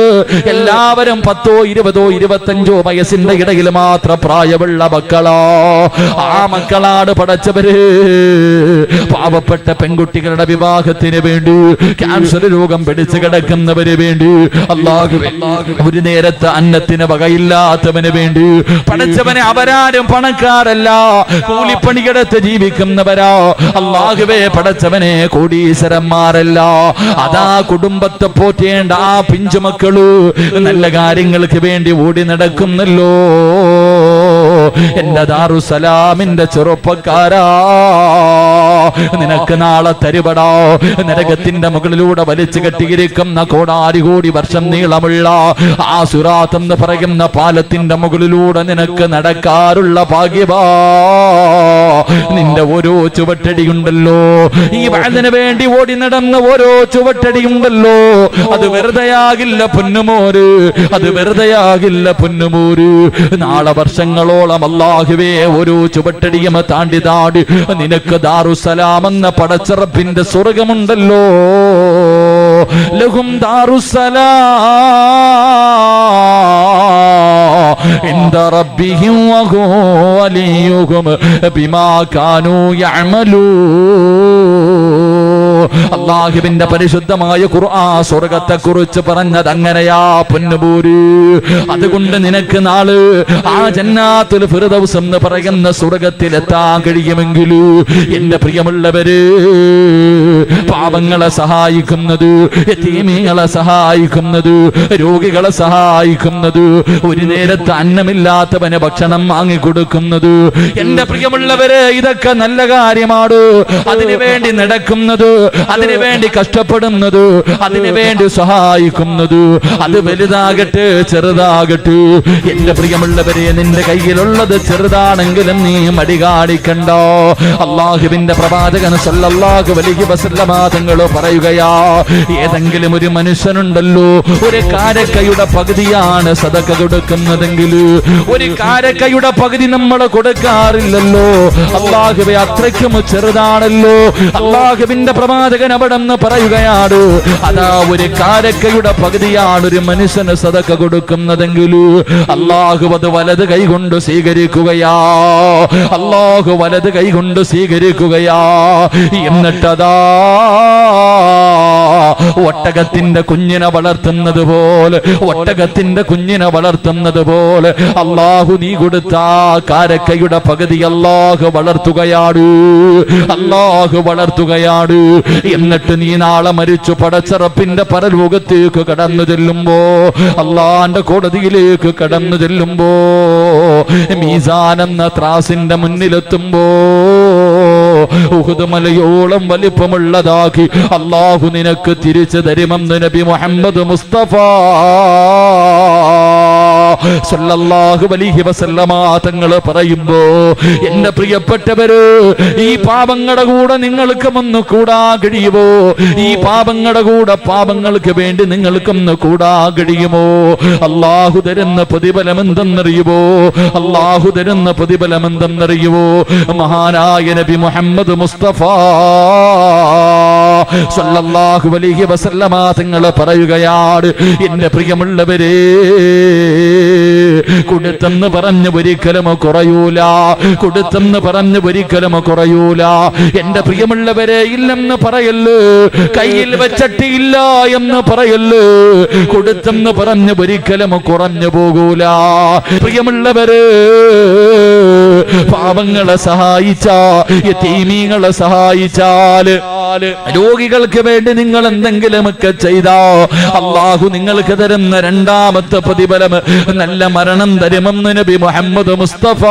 എല്ലാവരും 10, 20, 25 വയസ്സിന്റെ ഇടയിൽ മാത്രം പ്രായമുള്ള മക്കളാ. ആ മക്കളാണ് പടച്ചവര് പാവപ്പെട്ട പെൺകുട്ടികളുടെ വിവാഹത്തിന് വേണ്ടി, ക്യാൻസർ രോഗം പിടിച്ചു കിടക്കുന്നവന് വേണ്ടി, അല്ലാഹുവേ, ഒരു നേരത്തെ അന്നത്തിന് വകയില്ലാത്തവന് വേണ്ടി പടച്ചവനെ, അവരാരും പണക്കാരല്ല, കൂലിപ്പണിയെടുത്ത് ജീവിക്കുന്നവരാ. അല്ലാഹുവേ, പടച്ചവനെ, കോടീശ്വരന്മാരല്ല. അതാ കുടുംബത്തെ പോറ്റേണ്ട ആ പിഞ്ചുമക്കള് നല്ല കാര്യങ്ങൾക്ക് വേണ്ടി ഓടി നടക്കുന്നല്ലോ. എന്റെ ദാറുസ്സലാമിന്റെ ചെറുപ്പക്കാരാ, നിനക്ക് നാളെ തരുപടാ. നരകത്തിന്റെ മുകളിലൂടെ വലിച്ചു കെട്ടിയിരിക്കുന്ന കോടാനുകോടി വർഷം നീളമുള്ള ആ സിറാത്ത് എന്ന് പറയുന്ന പാലത്തിന്റെ മുകളിലൂടെ നിനക്ക് നടക്കാറുള്ള ഭാഗ്യവാ. നിന്റെ ഓരോ ചുവട്ടടിയുണ്ടല്ലോ, ഈ വഅദിന് വേണ്ടി ഓടി നടന്ന ഓരോ ചുവട്ടടിയുണ്ടല്ലോ, അത് വെറുതെയാകില്ല പൊന്നുമോര്, അത് വെറുതെയാകില്ല പൊന്നുമോര്. നാളെ വർഷങ്ങളോളം അല്ലാഹുവേ ഓരോ ചുവട്ടടിയും താണ്ടി നിനക്ക് ദാറുസ്സലാം എന്ന പടച്ചറപ്പിന്റെ സ്വർഗമുണ്ടല്ലോ. ലഹും ദാറുസ്സലാം عند ربهم وهو وليهم بما كانوا يعملون. അല്ലാഹുവിന്റെ പരിശുദ്ധമായ ഖുർആൻ സ്വർഗ്ഗത്തെ കുറിച്ച് പറഞ്ഞത് അങ്ങനെയാ പൊന്നുപൂരി. അതുകൊണ്ട് നിനക്ക് നാള് ആ ജന്നാത്തുൽ ഫിർദൗസ് എന്ന് പറയുന്ന സ്വർഗ്ഗത്തിലെത്താൻ കഴിയുമെങ്കിൽ എന്റെ പ്രിയമുള്ളവര്, പാവങ്ങളെ സഹായിക്കുന്നത്, യതീമീങ്ങളെ സഹായിക്കുന്നത്, രോഗികളെ സഹായിക്കുന്നത്, ഒരു നേരത്തെ അന്നമില്ലാത്തവന് ഭക്ഷണം വാങ്ങിക്കൊടുക്കുന്നത്, എന്റെ പ്രിയമുള്ളവര് ഇതൊക്കെ നല്ല കാര്യമാണ്. അതിനുവേണ്ടി നടക്കുന്നത്, അതിനുവേണ്ടി കഷ്ടപ്പെടുന്നത്, അതിനുവേണ്ടി സഹായിക്കുന്നത്, അത് വലുതാകട്ടെ ചെറുതാകട്ടെ, എന്റെ പ്രിയമുള്ളവരെ നിന്റെ കയ്യിലുള്ളത് ചെറുതാണെങ്കിലും നീ മടി കാണിക്കണ്ടോ. അല്ലാഹുവിന്റെ പ്രവാചകൻ സല്ലല്ലാഹു അലൈഹി വസല്ലമ തങ്ങൾ പറയുകയാ, ഏതെങ്കിലും ഒരു മനുഷ്യനുണ്ടല്ലോ ഒരു കാരക്കയുടെ പകുതിയാണ് സദഖ കൊടുക്കുന്നതെങ്കിൽ, ഒരു കാരക്കയുടെ പകുതി നമ്മൾ കൊടുക്കാറില്ലല്ലോ. അല്ലാഹുവേ അത്രയ്ക്കും ചെറുതാണല്ലോ. അല്ലാഹുവിന്റെ പ്രവാചകൻ അവിടെ നിന്ന് പറയുകയാണ്, അതാ ഒരു കാരക്കയുടെ പകുതിയാണ് ഒരു മനുഷ്യന് സദഖ കൊടുക്കുന്നതെങ്കിൽ അല്ലാഹു അത് വലത് കൈകൊണ്ട് സ്വീകരിക്കുകയാ. അല്ലാഹു വലത് കൈകൊണ്ട് സ്വീകരിക്കുകയാ. എന്നിട്ടതാ ഒട്ടകത്തിന്റെ കുഞ്ഞിനെ വളർത്തുന്നത് പോലെ, ഒട്ടകത്തിന്റെ കുഞ്ഞിനെ വളർത്തുന്നത് പോലെ അല്ലാഹു നീ കൊടുത്ത കാരക്കയുടെ പകുതി അല്ലാഹു വളർത്തുകയാണ്, അല്ലാഹു വളർത്തുകയാണ്. എന്നിട്ട് നീ നാളെ മരിച്ചു പടച്ചറപ്പിന്റെ പരലോകത്തേക്ക് കടന്നു ചെല്ലുമ്പോ, അല്ലാഹുവിന്റെ കോടതിയിലേക്ക് കടന്നു ചെല്ലുമ്പോ, മീസാൻ എന്ന ത്രാസിന്റെ മുന്നിലെത്തുമ്പോ ഉഹുദ് മലയോളം വലിപ്പമുള്ളതാക്കി അല്ലാഹു നിനക്ക് തിരിച്ചു തരുമെന്ന് നബി മുഹമ്മദ് മുസ്തഫ സല്ലല്ലാഹു അലൈഹി വസല്ലമ തങ്ങൾ പറയുമ്പോ, എന്റെ പ്രിയപ്പെട്ടവര്, ഈ പാപങ്ങളുടെ കൂടെ നിങ്ങൾക്കും ഒന്ന് കൂടാ കഴിയുമോ? ഈ പാപങ്ങളുടെ കൂടെ പാപങ്ങൾക്ക് വേണ്ടി നിങ്ങൾക്കൊന്ന് കൂടാ കഴിയുമോ? അല്ലാഹു തരുന്ന പ്രതിഫലം എന്തെന്നറിയുമോ? അല്ലാഹു തരുന്ന പ്രതിഫലം എന്തെന്നറിയുമോ? മഹാനായ നബി മുഹമ്മദ് മുസ്തഫ സല്ലല്ലാഹു അലൈഹി വസല്ലമ തങ്ങൾ പറയുകയാണ്, എന്റെ പ്രിയമുള്ളവരെ, കൊടുത്തെന്ന് പറഞ്ഞ് ഒരിക്കലും കുറയൂല, കൊടുത്തെന്ന് പറഞ്ഞ് ഒരിക്കലും കുറയൂല. എന്റെ പ്രിയമുള്ളവരെ, ഇല്ലെന്ന് പറയല്ല്, കയ്യിൽ വെച്ചിട്ടില്ല എന്ന് പറയല്ല്, കൊടുത്തെന്ന് പറഞ്ഞ് ഒരിക്കലും കുറഞ്ഞു പോകൂല. പ്രിയമുള്ളവരെ, പാവങ്ങളെ സഹായിച്ച, യതീമീങ്ങളെ സഹായിച്ചാല്, രോഗികൾക്ക് വേണ്ടി നിങ്ങൾ എന്തെങ്കിലുമൊക്കെ ചെയ്താ അല്ലാഹു നിങ്ങൾക്ക് തരുന്ന രണ്ടാമത്തെ പ്രതിഫലം നല്ല മരണം തരുമെന്ന് നബി മുഹമ്മദ് മുസ്തഫ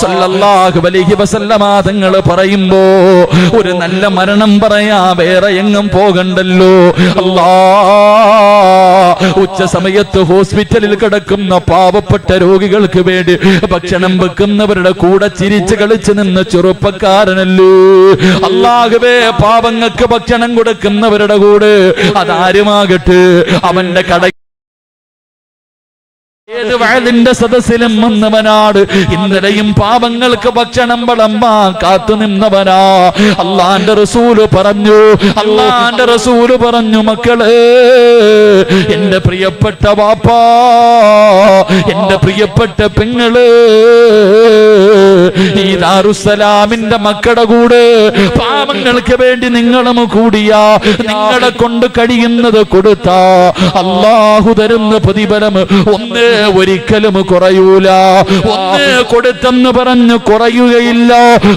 സല്ലല്ലാഹു അലൈഹി വസല്ലമ തങ്ങൾ പറയുമ്പോ, ഒരു നല്ല മരണം പറയാ വേറെ എങ്ങും പോകണ്ടല്ലോ. ഉച്ച സമയത്ത് ഹോസ്പിറ്റലിൽ കിടക്കുന്ന പാവപ്പെട്ട രോഗികൾക്ക് വേണ്ടി ഭക്ഷണം വെക്കുന്നവരുടെ കൂടെ ചിരിച്ച് കളിച്ച് നിന്ന് ചെറുപ്പക്കാരനല്ലേ. അല്ലാഹുവേ, പാവങ്ങൾക്ക് ഭക്ഷണം കൊടുക്കുന്നവരുടെ കൂടെ അതാരുമാകട്ടെ, അവന്റെ കട ഏത് വഅദിന്റെ സദസ്സിലും വന്നവനാണ്. ഇന്നലെയും പാവങ്ങൾക്ക് ഭക്ഷണം വിളമ്പാൻ കാത്തു നിന്നവനാ. അല്ലാഹുവിന്റെ റസൂല് പറഞ്ഞു, അല്ലാഹുവിന്റെ റസൂല് പറഞ്ഞു, മക്കളെ, എന്റെ പ്രിയപ്പെട്ട വാപ്പാ, എന്റെ പ്രിയപ്പെട്ട പെങ്ങള്, ഈ ദാറുസ്സലാമിന്റെ മക്കളുടെ കൂടെ പാവങ്ങൾക്ക് വേണ്ടി നിങ്ങളും കൂടിയാ, നിങ്ങളെ കൊണ്ട് കഴിയുന്നത് കൊടുത്താ അല്ലാഹു തരുന്ന പ്രതിഫലം ഒന്ന് ഒരിക്കലും കുറയൂല. ഒന്ന് കൊടുത്തെന്ന് പറഞ്ഞു കുറയുകയില്ല,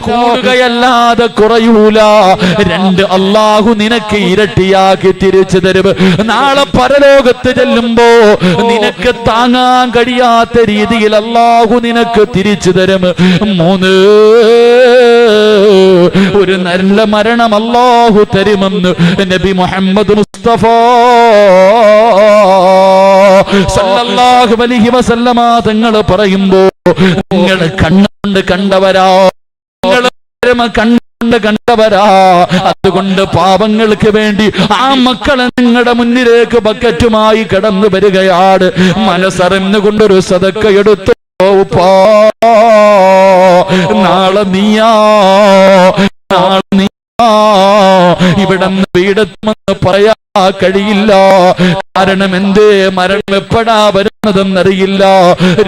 കൂടുകയല്ലാതെ കുറയൂല. രണ്ട്, അല്ലാഹു നിനക്ക് ഇരട്ടിയാക്കി തിരിച്ചു തരും. നാളെ പരലോകത്ത് ചെല്ലുമ്പോ നിനക്ക് താങ്ങാൻ കഴിയാത്ത രീതിയിൽ അല്ലാഹു നിനക്ക് തിരിച്ചു തരും. മൂന്ന്, ഒരു നല്ല മരണം അല്ലാഹു തരുമെന്ന് നബി മുഹമ്മദ് മുസ്തഫ സല്ലല്ലാഹു അലൈഹി വസല്ലമ തങ്ങൾ പറയുമ്പോ, നിങ്ങൾ കണ്ണുകൊണ്ട് കണ്ടവരാ, കണ്ണുകൊണ്ട് കണ്ടവരാ. അതുകൊണ്ട് പാവങ്ങൾക്ക് വേണ്ടി ആ മക്കളെ നിങ്ങളുടെ മുന്നിലേക്ക് ബക്കറ്റുമായി കടന്നു വരികയാണ്. മനസ്സറിഞ്ഞുകൊണ്ടൊരു സദക്ക എടുത്തു. നാളെ നീയാ, നാളെ നീയാ ഇവിടെ വീടെത്തുമെന്ന് പറയാ കഴിയില്ല. കാരണം എന്തേ? മരണം എപ്പോഴാ വരുന്നതെന്നറിയില്ല.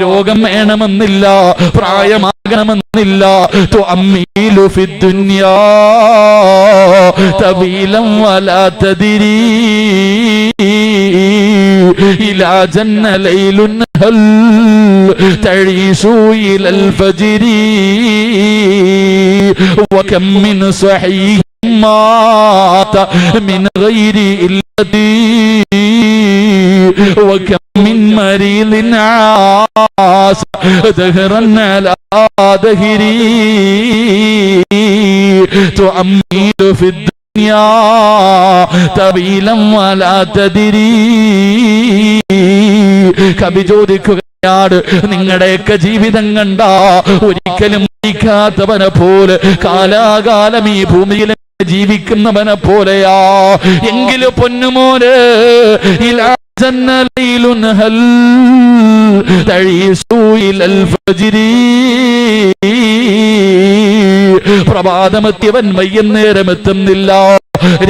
രോഗം വേണമെന്നില്ല, പ്രായമാകണമെന്നില്ല. തുഅമ്മീലു ഫിദ്ദുനിയാ തബീലൻ വലാ തദ്രീ ഇലാ ജന്ന ലൈലുൻ ഹൽ തഈശു ഇലൽ ഫജ്രി വകം മിൻ സ്വഹീഹ് മാത മിൻ ഗൈരി ഇല്ലതി وكم من مريض عاش دهرا على دهري تؤمل في الدنيا طويلا ولا تدري. കവി ചോദിക്കുകയാണ്, നിങ്ങളുടെയൊക്കെ ജീവിതം കണ്ട ഒരിക്കലും മരിക്കാത്തവനെ പോലെ കാലാകാലം ഈ ഭൂമിയിൽ ജീവിക്കുന്നവനെ പോലെയാ. എങ്കിലും പൊന്നുമോന് ഇലാ ജന്ന ലൈലുൻ ഹൽ തഈശു ഇലൽ ഫജ്രി. പ്രഭാതമെത്തിയവൻ വൈകുന്നേരം എത്തുന്നില്ല.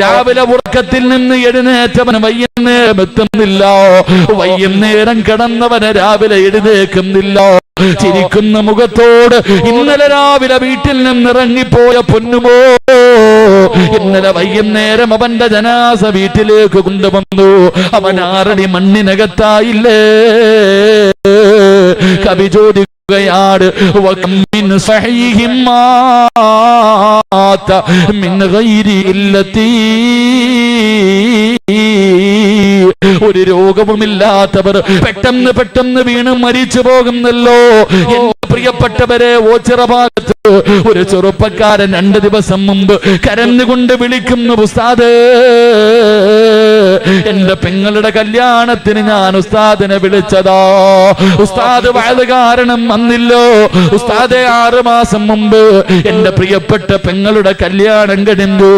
രാവിലെ ഉറക്കത്തിൽ നിന്ന് എഴുന്നേറ്റവൻ വൈകുന്നേരം എത്തുന്നില്ല. വൈകുന്നേരം കിടന്നവന് രാവിലെ എഴുന്നേക്കുന്നില്ല. ചിരിക്കുന്ന മുഖത്തോട് ഇന്നലെ രാവിലെ വീട്ടിൽ നിന്നിറങ്ങിപ്പോയ പൊന്നുമോ ഇന്നലെ വൈകുന്നേരം അവന്റെ ജനാസ വീട്ടിലേക്ക് കൊണ്ടുവന്നു. അവൻ ആറടി മണ്ണിനകത്തായില്ലേ? കവി ചോദിക്കുകയാണ്, വകം മിൻ സ്വഹീഹിൻ മാത മിൻ ഗൈരി ഇല്ലതി. ഒരു രോഗവുമില്ലാത്തവർ പെട്ടെന്ന് വീണ് മരിച്ചു പോകുന്നല്ലോ. എന്റെ പ്രിയപ്പെട്ടവരെ, ഓച്ചിറഭാഗത്ത് ഒരു ചെറുപ്പക്കാരൻ 2 ദിവസം മുമ്പ് കരഞ്ഞുകൊണ്ട് വിളിക്കുന്നു, ഉസ്താദ് എന്റെ പെങ്ങളുടെ കല്യാണത്തിന് ഞാൻ ഉസ്താദിനെ വിളിച്ചതാ. ഉസ്താദ് വയത് കാരണം വന്നില്ലോ. ഉസ്താദെ, 6 മാസം മുമ്പ് എന്റെ പ്രിയപ്പെട്ട പെങ്ങളുടെ കല്യാണം കഴിഞ്ഞു.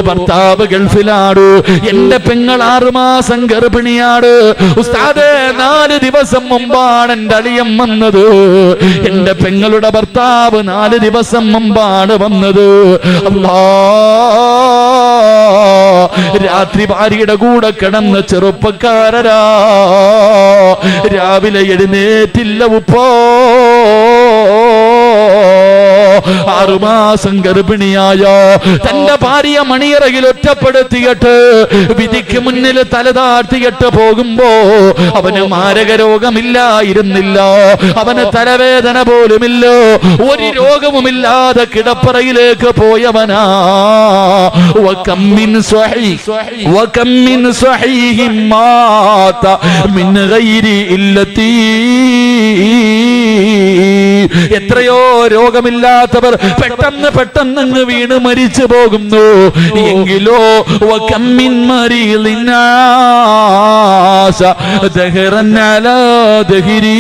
ഭർത്താവ് ഗൾഫിലാണ്. എന്റെ പെങ്ങൾ 6 മാസം ഗർഭിണിയാണ്. ഉസ്താദെ, 4 ദിവസം മുമ്പാണ് എന്റെ അളിയൻ വന്നത്. എന്റെ പെങ്ങളുടെ ഭർത്താവ് 4 ദിവസം മുമ്പാണ് വന്നത്. അല്ലാ, രാത്രി ഭാര്യയുടെ കൂടെ കിടന്ന ചെറുപ്പക്കാരരാ. രാവിലെ എഴുന്നേറ്റില്ല ഉപ്പോ. 6 മാസം ഗർഭിണിയായ തന്റെ ഭാര്യ മണിയറയിൽ ഒറ്റപ്പെടുത്തിയിട്ട് വിധിക്ക് മുന്നിൽ തലതാഴ്ത്തിയിട്ട് പോകുമ്പോ അവന് മാരക രോഗമില്ലായിരുന്നില്ല, അവന് തലവേദന പോലുമില്ല, ഒരു രോഗവുമില്ലാതെ കിടപ്പറയിലേക്ക് പോയവനാ. വകം മിൻ സ്വഹീഹിൻ മാത മിൻ ഗൈരി ഇല്ലതി. എത്രയോ രോഗമില്ലാത്തവർ പെട്ടെന്ന് വീണ് മരിച്ചു പോകുന്നു. എങ്കിലോ വകം മിൻ മരീദിൻ ആശ ദഹറൻ അലാ ദഹരി.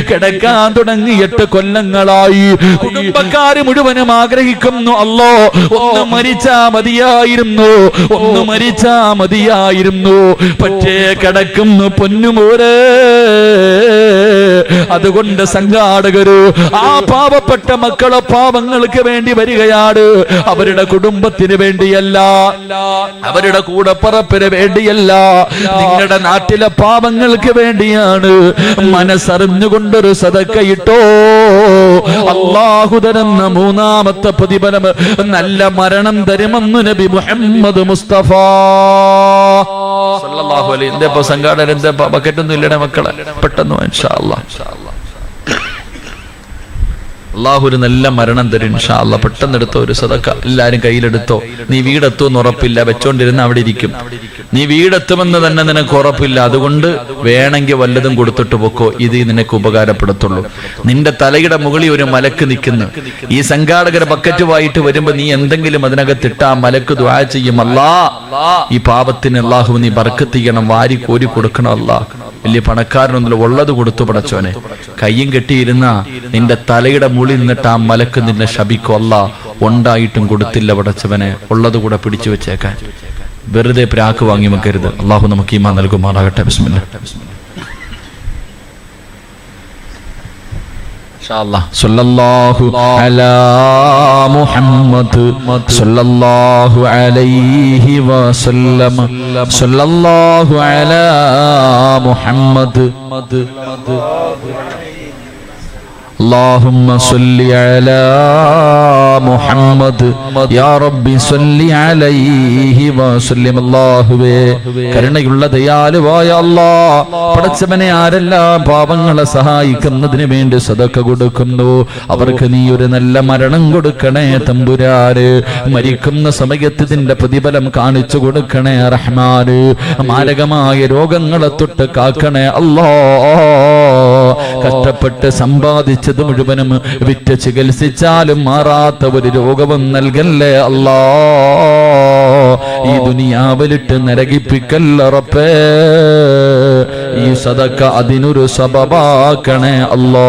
കിടക്കാൻ തുടങ്ങി 8 കൊല്ലങ്ങളായി. കുടുംബക്കാര് മുഴുവനും ആഗ്രഹിക്കുന്നു, അല്ലോ ഒന്ന് മരിച്ചാ മതിയായിരുന്നു. പക്ഷേ കിടക്കുന്നു പൊന്നുമോരെ. അതുകൊണ്ട് സംഘാടകര് ആ പാവപ്പെട്ട മക്കളെ പാവങ്ങൾക്ക് വേണ്ടി വരികയാണ്. അവരുടെ കുടുംബത്തിന് വേണ്ടിയല്ല, അവരുടെ കൂടപ്പറപ്പിന് വേണ്ടിയല്ല, നിങ്ങളുടെ നാട്ടിലെ പാവങ്ങൾക്ക് വേണ്ടിയാണ്. മനസ്സറിഞ്ഞുകൊണ്ടൊരു സദക്കയിട്ടോ. അല്ലാഹു തരുന്ന 3ാമത്തെ പ്രതിഫലം നല്ല മരണം തരുമെന്ന് നബി മുഹമ്മദ് മുസ്തഫ സല്ലല്ലാഹു അലൈഹി. എന്താ സംഘാടകർ, എന്താ ബക്കറ്റൊന്നും ഇല്ലടേ മക്കളെ, പെട്ടെന്ന് ഇൻഷാ അല്ലാഹ്. അള്ളാഹു ഒരു നല്ല മരണം തരും ഇൻഷാ അല്ലാഹ്. പെട്ടെന്ന് എടുത്തോ ഒരു സദക്ക, എല്ലാരും കയ്യിലെടുത്തോ. നീ വീടെത്തുമെന്ന് ഉറപ്പില്ല, വെച്ചോണ്ടിരുന്ന അവിടെ ഇരിക്കും. നീ വീടെത്തുമെന്ന് തന്നെ നിനക്ക് ഉറപ്പില്ല. അതുകൊണ്ട് വേണമെങ്കിൽ വല്ലതും കൊടുത്തിട്ട് പൊക്കോ, ഇത് നിനക്ക് ഉപകാരപ്പെടുത്തുള്ളൂ. നിന്റെ തലയുടെ മുകളിൽ ഒരു മലക്ക് നിൽക്കുന്നു. ഈ സംഘാടകർ ബക്കറ്റുമായിട്ട് വരുമ്പോ നീ എന്തെങ്കിലും അതിനകത്തിട്ട് ആ മലക്ക് ദുആ ചെയ്യും, അല്ലാ ഈ പാപത്തിന് അല്ലാഹു നീ ബർക്കത്ത് ചെയ്യണം, വാരി കോരി കൊടുക്കണം അല്ലാ. വലിയ പണക്കാരനൊന്നുമില്ല, ഉള്ളത് കൊടുത്തു പടച്ചോനെ. കയ്യും കെട്ടിയിരുന്ന നിന്റെ തലയുടെ മുകളിൽ നിന്നിട്ട് ആ മലക്ക് നിന്നെ ശപിക്കും, അല്ലാ ഉണ്ടായിട്ടും കൊടുത്തില്ല പടച്ചവനെ, ഉള്ളത് കൂടെ പിടിച്ചു വെച്ചേക്കാൻ. വെറുതെ പ്രാക്ക് വാങ്ങി വെക്കരുത്. അള്ളാഹു നമുക്ക് ഈമാൻ നൽകുമാറാകട്ടെ. ബിസ്മില്ലാഹ്. സല്ലല്ലാഹു അലാ മുഹമ്മദ് സല്ലല്ലാഹു അലൈഹി വസല്ലം സല്ലല്ലാഹു അലാ മുഹമ്മദ് اللهم صل على محمد يا رب صل عليه وسلم അല്ലാഹുവേ കരുണയുള്ള ദയാലുവായ അല്ലാഹ് പടച്ചവനെ ആരെല്ലാം പാപങ്ങളെ സഹായിക്കുന്നതിന് വേണ്ടി സദഖ കൊടുക്കുന്നു അവർക്ക് നീ ഒരു നല്ല മരണം കൊടുക്കണേ തമ്പുരാന് മരിക്കുന്ന സമയത്ത് ഇതിന്റെ പ്രതിഫലം കാണിച്ചു കൊടുക്കണേ റഹ്മാന് മാരകമായ രോഗങ്ങളെ തൊട്ട് കാക്കണേ അല്ലാഹ് കഷ്ടപ്പെട്ട് സമ്പാദിച്ചത് മുഴുവനും വിറ്റ് ചികിത്സിച്ചാലും മാറാത്ത ഒരു രോഗവും നൽകല്ലേ അല്ലാ ഈ ദുനിയാവിലിട്ട് നരകിപ്പിക്കല്ല റബ്ബേ ഈ സദഖ അതിനൊരു സബബാക്കണേ അല്ലാ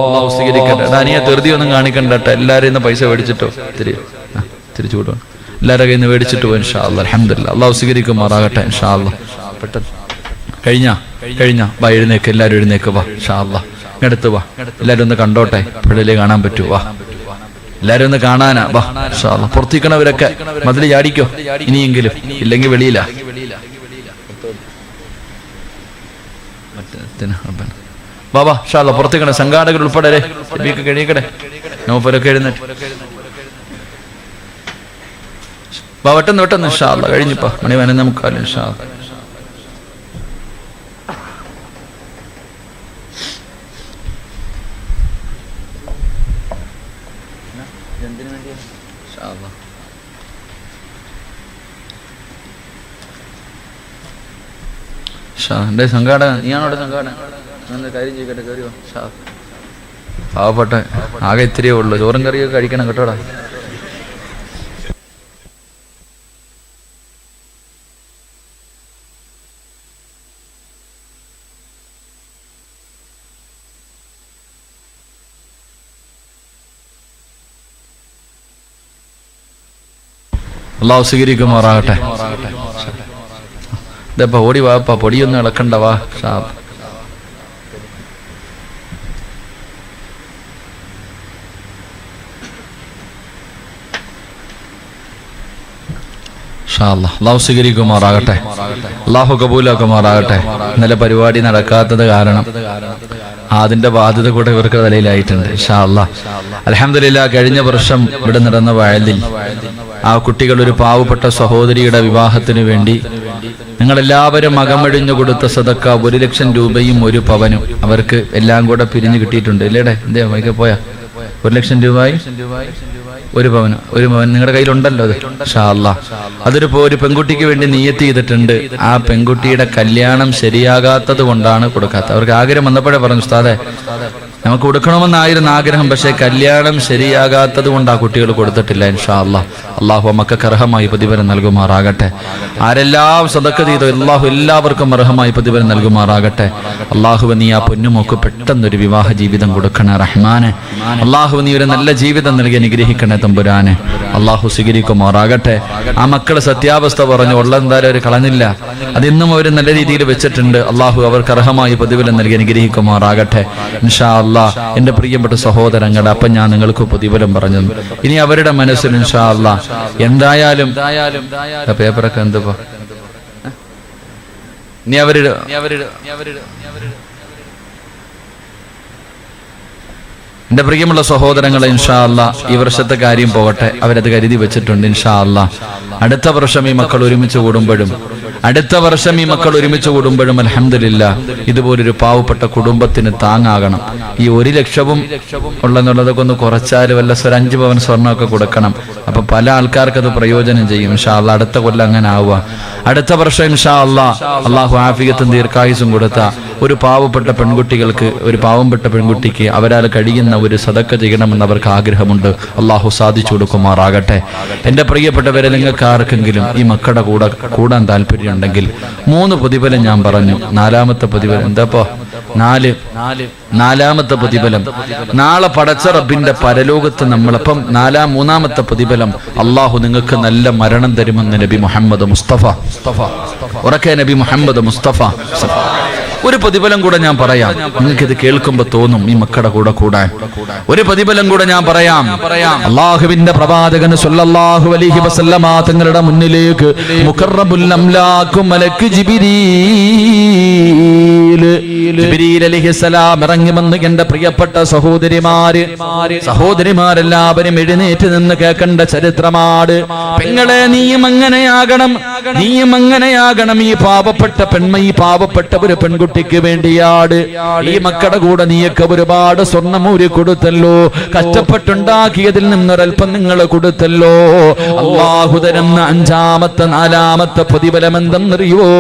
അല്ലാഹു സ്വീകരിക്കട്ടെ ദാനിയ തെറുതിയൊന്നും കാണിക്കണ്ടട്ടെ എല്ലാവരും ഇന്ന് പൈസ മേടിച്ചിട്ടോ തിരിച്ചു വിടുവാൻ എല്ലാവരുടെ കയ്യിൽ നിന്ന് മേടിച്ചിട്ട് പോ ഇൻഷാ അല്ലാഹ് അൽഹംദുലില്ലാഹ് അല്ലാഹു സ്വീകരിക്കുമാറാകട്ടെ ഇൻഷാ അല്ലാഹ് പെട്ടെന്ന് കഴിഞ്ഞ വാ എഴുന്നേക്ക് എല്ലാവരും എഴുന്നേക്ക് വാ ഇൻഷാ അല്ലാഹ് അടുത്ത് വാ എല്ലാവരും ഒന്ന് കണ്ടോട്ടെ പിള്ളേരെ കാണാൻ പറ്റൂ വാ എല്ലാവരും ഒന്ന് കാണാനാ വാ ഇൻഷാ അല്ലാഹ് പുറത്തിക്കണവരൊക്കെ മതിൽ ചാടിക്കോ ഇനിയെങ്കിലും ഇല്ലെങ്കിൽ വെളിയില ബാബാ ഇൻഷാ അല്ലാഹ് പുറത്തിക്കണേ സംഘാടകർ ഉൾപ്പെടെ കഴിയക്കട്ടെ നോപ്പരൊക്കെ എഴുന്നേറ്റ് വാ പെട്ടെന്ന് ഇൻഷാ അല്ലാഹ് കഴിഞ്ഞിപ്പോ മണി 11:45 ഇൻഷാ അല്ലാഹ് എന്റെ സംഘാടകൻ നീയാണോടെ സംഘാടകൻ കാര്യം ചെയ്യട്ടെ കയറിയോ പാവപ്പെട്ടെ ആകെ ഇത്തിരിയേ ഉള്ളു ചോറും കറിയൊക്കെ കഴിക്കണം കേട്ടോടാ അല്ലാഹു സ്വീകരിക്കുമാറാകട്ടെ ഇതപ്പ ഓടി വാപ്പാ പൊടിയൊന്നും ഇളക്കണ്ട വാ അല്ലാഹു സ്വീകരിക്കുമാറാകട്ടെ അല്ലാഹു കബൂലാക്കുമാറാകട്ടെ ഇന്നലെ പരിപാടി നടക്കാത്തത് കാരണം അതിന്റെ ബാധ്യത കൂടെ ഇവർക്ക് തലയിലായിട്ടുണ്ട് ഇൻഷാ അല്ലാഹ് അൽഹംദുലില്ലാഹ് കഴിഞ്ഞ വർഷം ഇവിടെ നടന്ന വയലിൽ ആ കുട്ടികൾ ഒരു പാവപ്പെട്ട സഹോദരിയുടെ വിവാഹത്തിന് വേണ്ടി നിങ്ങളെല്ലാവരും അകമഴിഞ്ഞു കൊടുത്ത സദക്ക 1,00,000 രൂപയും 1 പവനും അവർക്ക് എല്ലാം കൂടെ പിരിഞ്ഞു കിട്ടിയിട്ടുണ്ട് ഇല്ലേടെ എന്തേ വൈകി പോയാ 1,00,000 രൂപയും 1 പവനും നിങ്ങളുടെ കയ്യിലുണ്ടല്ലോ അത് ഇൻഷാ അല്ലാഹ് അതൊരു പെൺകുട്ടിക്ക് വേണ്ടി നിയത്ത് ചെയ്തിട്ടുണ്ട് ആ പെൺകുട്ടിയുടെ കല്യാണം ശരിയാകാത്തത് കൊണ്ടാണ് കൊടുക്കാത്തത് അവർക്ക് ആഗ്രഹം വന്നപ്പോഴേ പറഞ്ഞു ഉസ്താദേ നമുക്ക് കൊടുക്കണമെന്നായിരുന്നു ആഗ്രഹം പക്ഷെ കല്യാണം ശരിയാകാത്തത് കൊണ്ട് ആ കുട്ടികൾ കൊടുത്തിട്ടില്ല ഇൻഷാ അല്ലാഹ് അല്ലാഹു മക്കൾക്ക് അർഹമായി പ്രതിഫലം നൽകുമാറാകട്ടെ ആരെല്ലാം സദഖ ചെയ്തോ അല്ലാഹു എല്ലാവർക്കും അർഹമായി പ്രതിഫലം നൽകുമാറാകട്ടെ അല്ലാഹു നീ ആ പൊന്നുമോക്ക് പെട്ടെന്നൊരു വിവാഹ ജീവിതം കൊടുക്കണേ റഹ്മാനെ അല്ലാഹു നീ ഒരു നല്ല ജീവിതം നൽകി അനുഗ്രഹിക്കണേ തമ്പുരാനെ അല്ലാഹു സ്വീകരിക്കുമാറാകട്ടെ ആ മക്കള് സത്യാവസ്ഥ പറഞ്ഞു ഉള്ളെന്തായാലും അവർ കളഞ്ഞില്ല അതിന്നും അവർ നല്ല രീതിയിൽ വെച്ചിട്ടുണ്ട് അല്ലാഹു അവർക്ക് അർഹമായി പ്രതിഫലം നൽകി അനുഗ്രഹിക്കുമാറാകട്ടെ ഇൻഷാ അല്ലാഹ് എന്റെ പ്രിയപ്പെട്ട സഹോദരങ്ങളെ അപ്പം ഞാൻ നിങ്ങൾക്ക് പ്രതിഫലം പറഞ്ഞു ഇനി അവരുടെ മനസ്സിൽ ഇൻഷാ അല്ലാഹ് എന്തായാലും പേപ്പറൊക്കെ എന്തുവാ ഇനി അവരുടെ എന്റെ പ്രിയമുള്ള സഹോദരങ്ങളെ ഇൻഷാ അല്ലാഹ് ഈ വർഷത്തെ കാര്യം പോകട്ടെ അവരത് കരുതി വെച്ചിട്ടുണ്ട് ഇൻഷാ അല്ലാഹ് അടുത്ത വർഷം ഈ മക്കൾ ഒരുമിച്ച് കൂടുമ്പോഴും അൽഹംദുലില്ലാഹ് ഇതുപോലൊരു പാവപ്പെട്ട കുടുംബത്തിന് താങ്ങാകണം ഈ 1,00,000 ഉള്ളെന്നുള്ളതൊക്കെ ഒന്ന് കുറച്ചാൽ വല്ല 5 പവൻ സ്വർണ്ണമൊക്കെ കൊടുക്കണം അപ്പൊ പല ആൾക്കാർക്ക് അത് പ്രയോജനം ചെയ്യും ഇൻഷാ അല്ലാഹ് അടുത്ത കൊല്ലം അങ്ങനെ ആവുക അടുത്ത വർഷം ഇൻഷാ അല്ലാഹ് അല്ലാഹു ആഫിയത്തും ദീർഘായുസ്സും കൊടുത്ത ഒരു പാവപ്പെട്ട പെൺകുട്ടിക്ക് അവരാൽ കഴിയുന്ന ഒരു സദഖ ചെയ്യണമെന്ന് അവർക്ക് ആഗ്രഹമുണ്ട് അല്ലാഹു സാധിച്ചു കൊടുക്കുമാറാകട്ടെ എന്റെ പ്രിയപ്പെട്ടവരെ നിങ്ങൾക്ക് ആർക്കെങ്കിലും ഈ മക്കളുടെ കൂടെ കൂടാൻ താല്പര്യമുണ്ടെങ്കിൽ 3 പ്രതിഫലം ഞാൻ പറഞ്ഞു നാലാമത്തെ പ്രതിഫലം എന്താപ്പോ 4 പ്രതിഫലം നാളെ പടച്ച റബ്ബിന്റെ പരലോകത്ത് നമ്മളപ്പം 3-ാമത്തെ പ്രതിഫലം അല്ലാഹു നിങ്ങൾക്ക് നല്ല മരണം തരുമെന്ന് നബി മുഹമ്മദ് മുസ്തഫ ഉറക്കെ നബി മുഹമ്മദ് മുസ്തഫ ഒരു പ്രതിഫലം കൂടെ ഞാൻ പറയാം. നിങ്ങൾക്ക് ഇത് കേൾക്കുമ്പോ തോന്നും ഈ മക്കളുടെ കൂടെ കൂടാൻ. ഒരു പ്രതിഫലം കൂടെ ഞാൻ പറയാം. അള്ളാഹുവിന്റെ പ്രവാചകൻ സല്ലല്ലാഹു അലൈഹി വസല്ലമ തങ്ങളുടെ മുന്നിലേക്ക് മുഖറബുൽ അംലാഖു മലക്ക് ജിബ്രീൽ അലൈഹിസ്സലാം ഇറങ്ങി വന്ന് എന്റെ പ്രിയപ്പെട്ട സഹോദരിമാരെല്ലാവരും എഴുന്നേറ്റ് നിന്ന് കേൾക്കേണ്ട ചരിത്രമാണ്. പെങ്ങളെ, നീയും അങ്ങനെയാകണം. ഈ പാവപ്പെട്ട പെൺമ, ഈ പാവപ്പെട്ട ഒരു പെൺകുട്ടിക്ക് വേണ്ടിയാണ്. ഈ മക്കളുടെ കൂടെ നീയൊക്കെ ഒരുപാട് സ്വർണ്ണമൂരി കൊടുത്തല്ലോ, കഷ്ടപ്പെട്ടുണ്ടാക്കിയതിൽ നിന്നൊരൽപ്പം നിങ്ങൾ കൊടുത്തല്ലോ. അല്ലാഹു തരുന്ന 5ാമത്തെ 4ാമത്തെ പ്രതിഫലം എന്തെന്നറിയോ?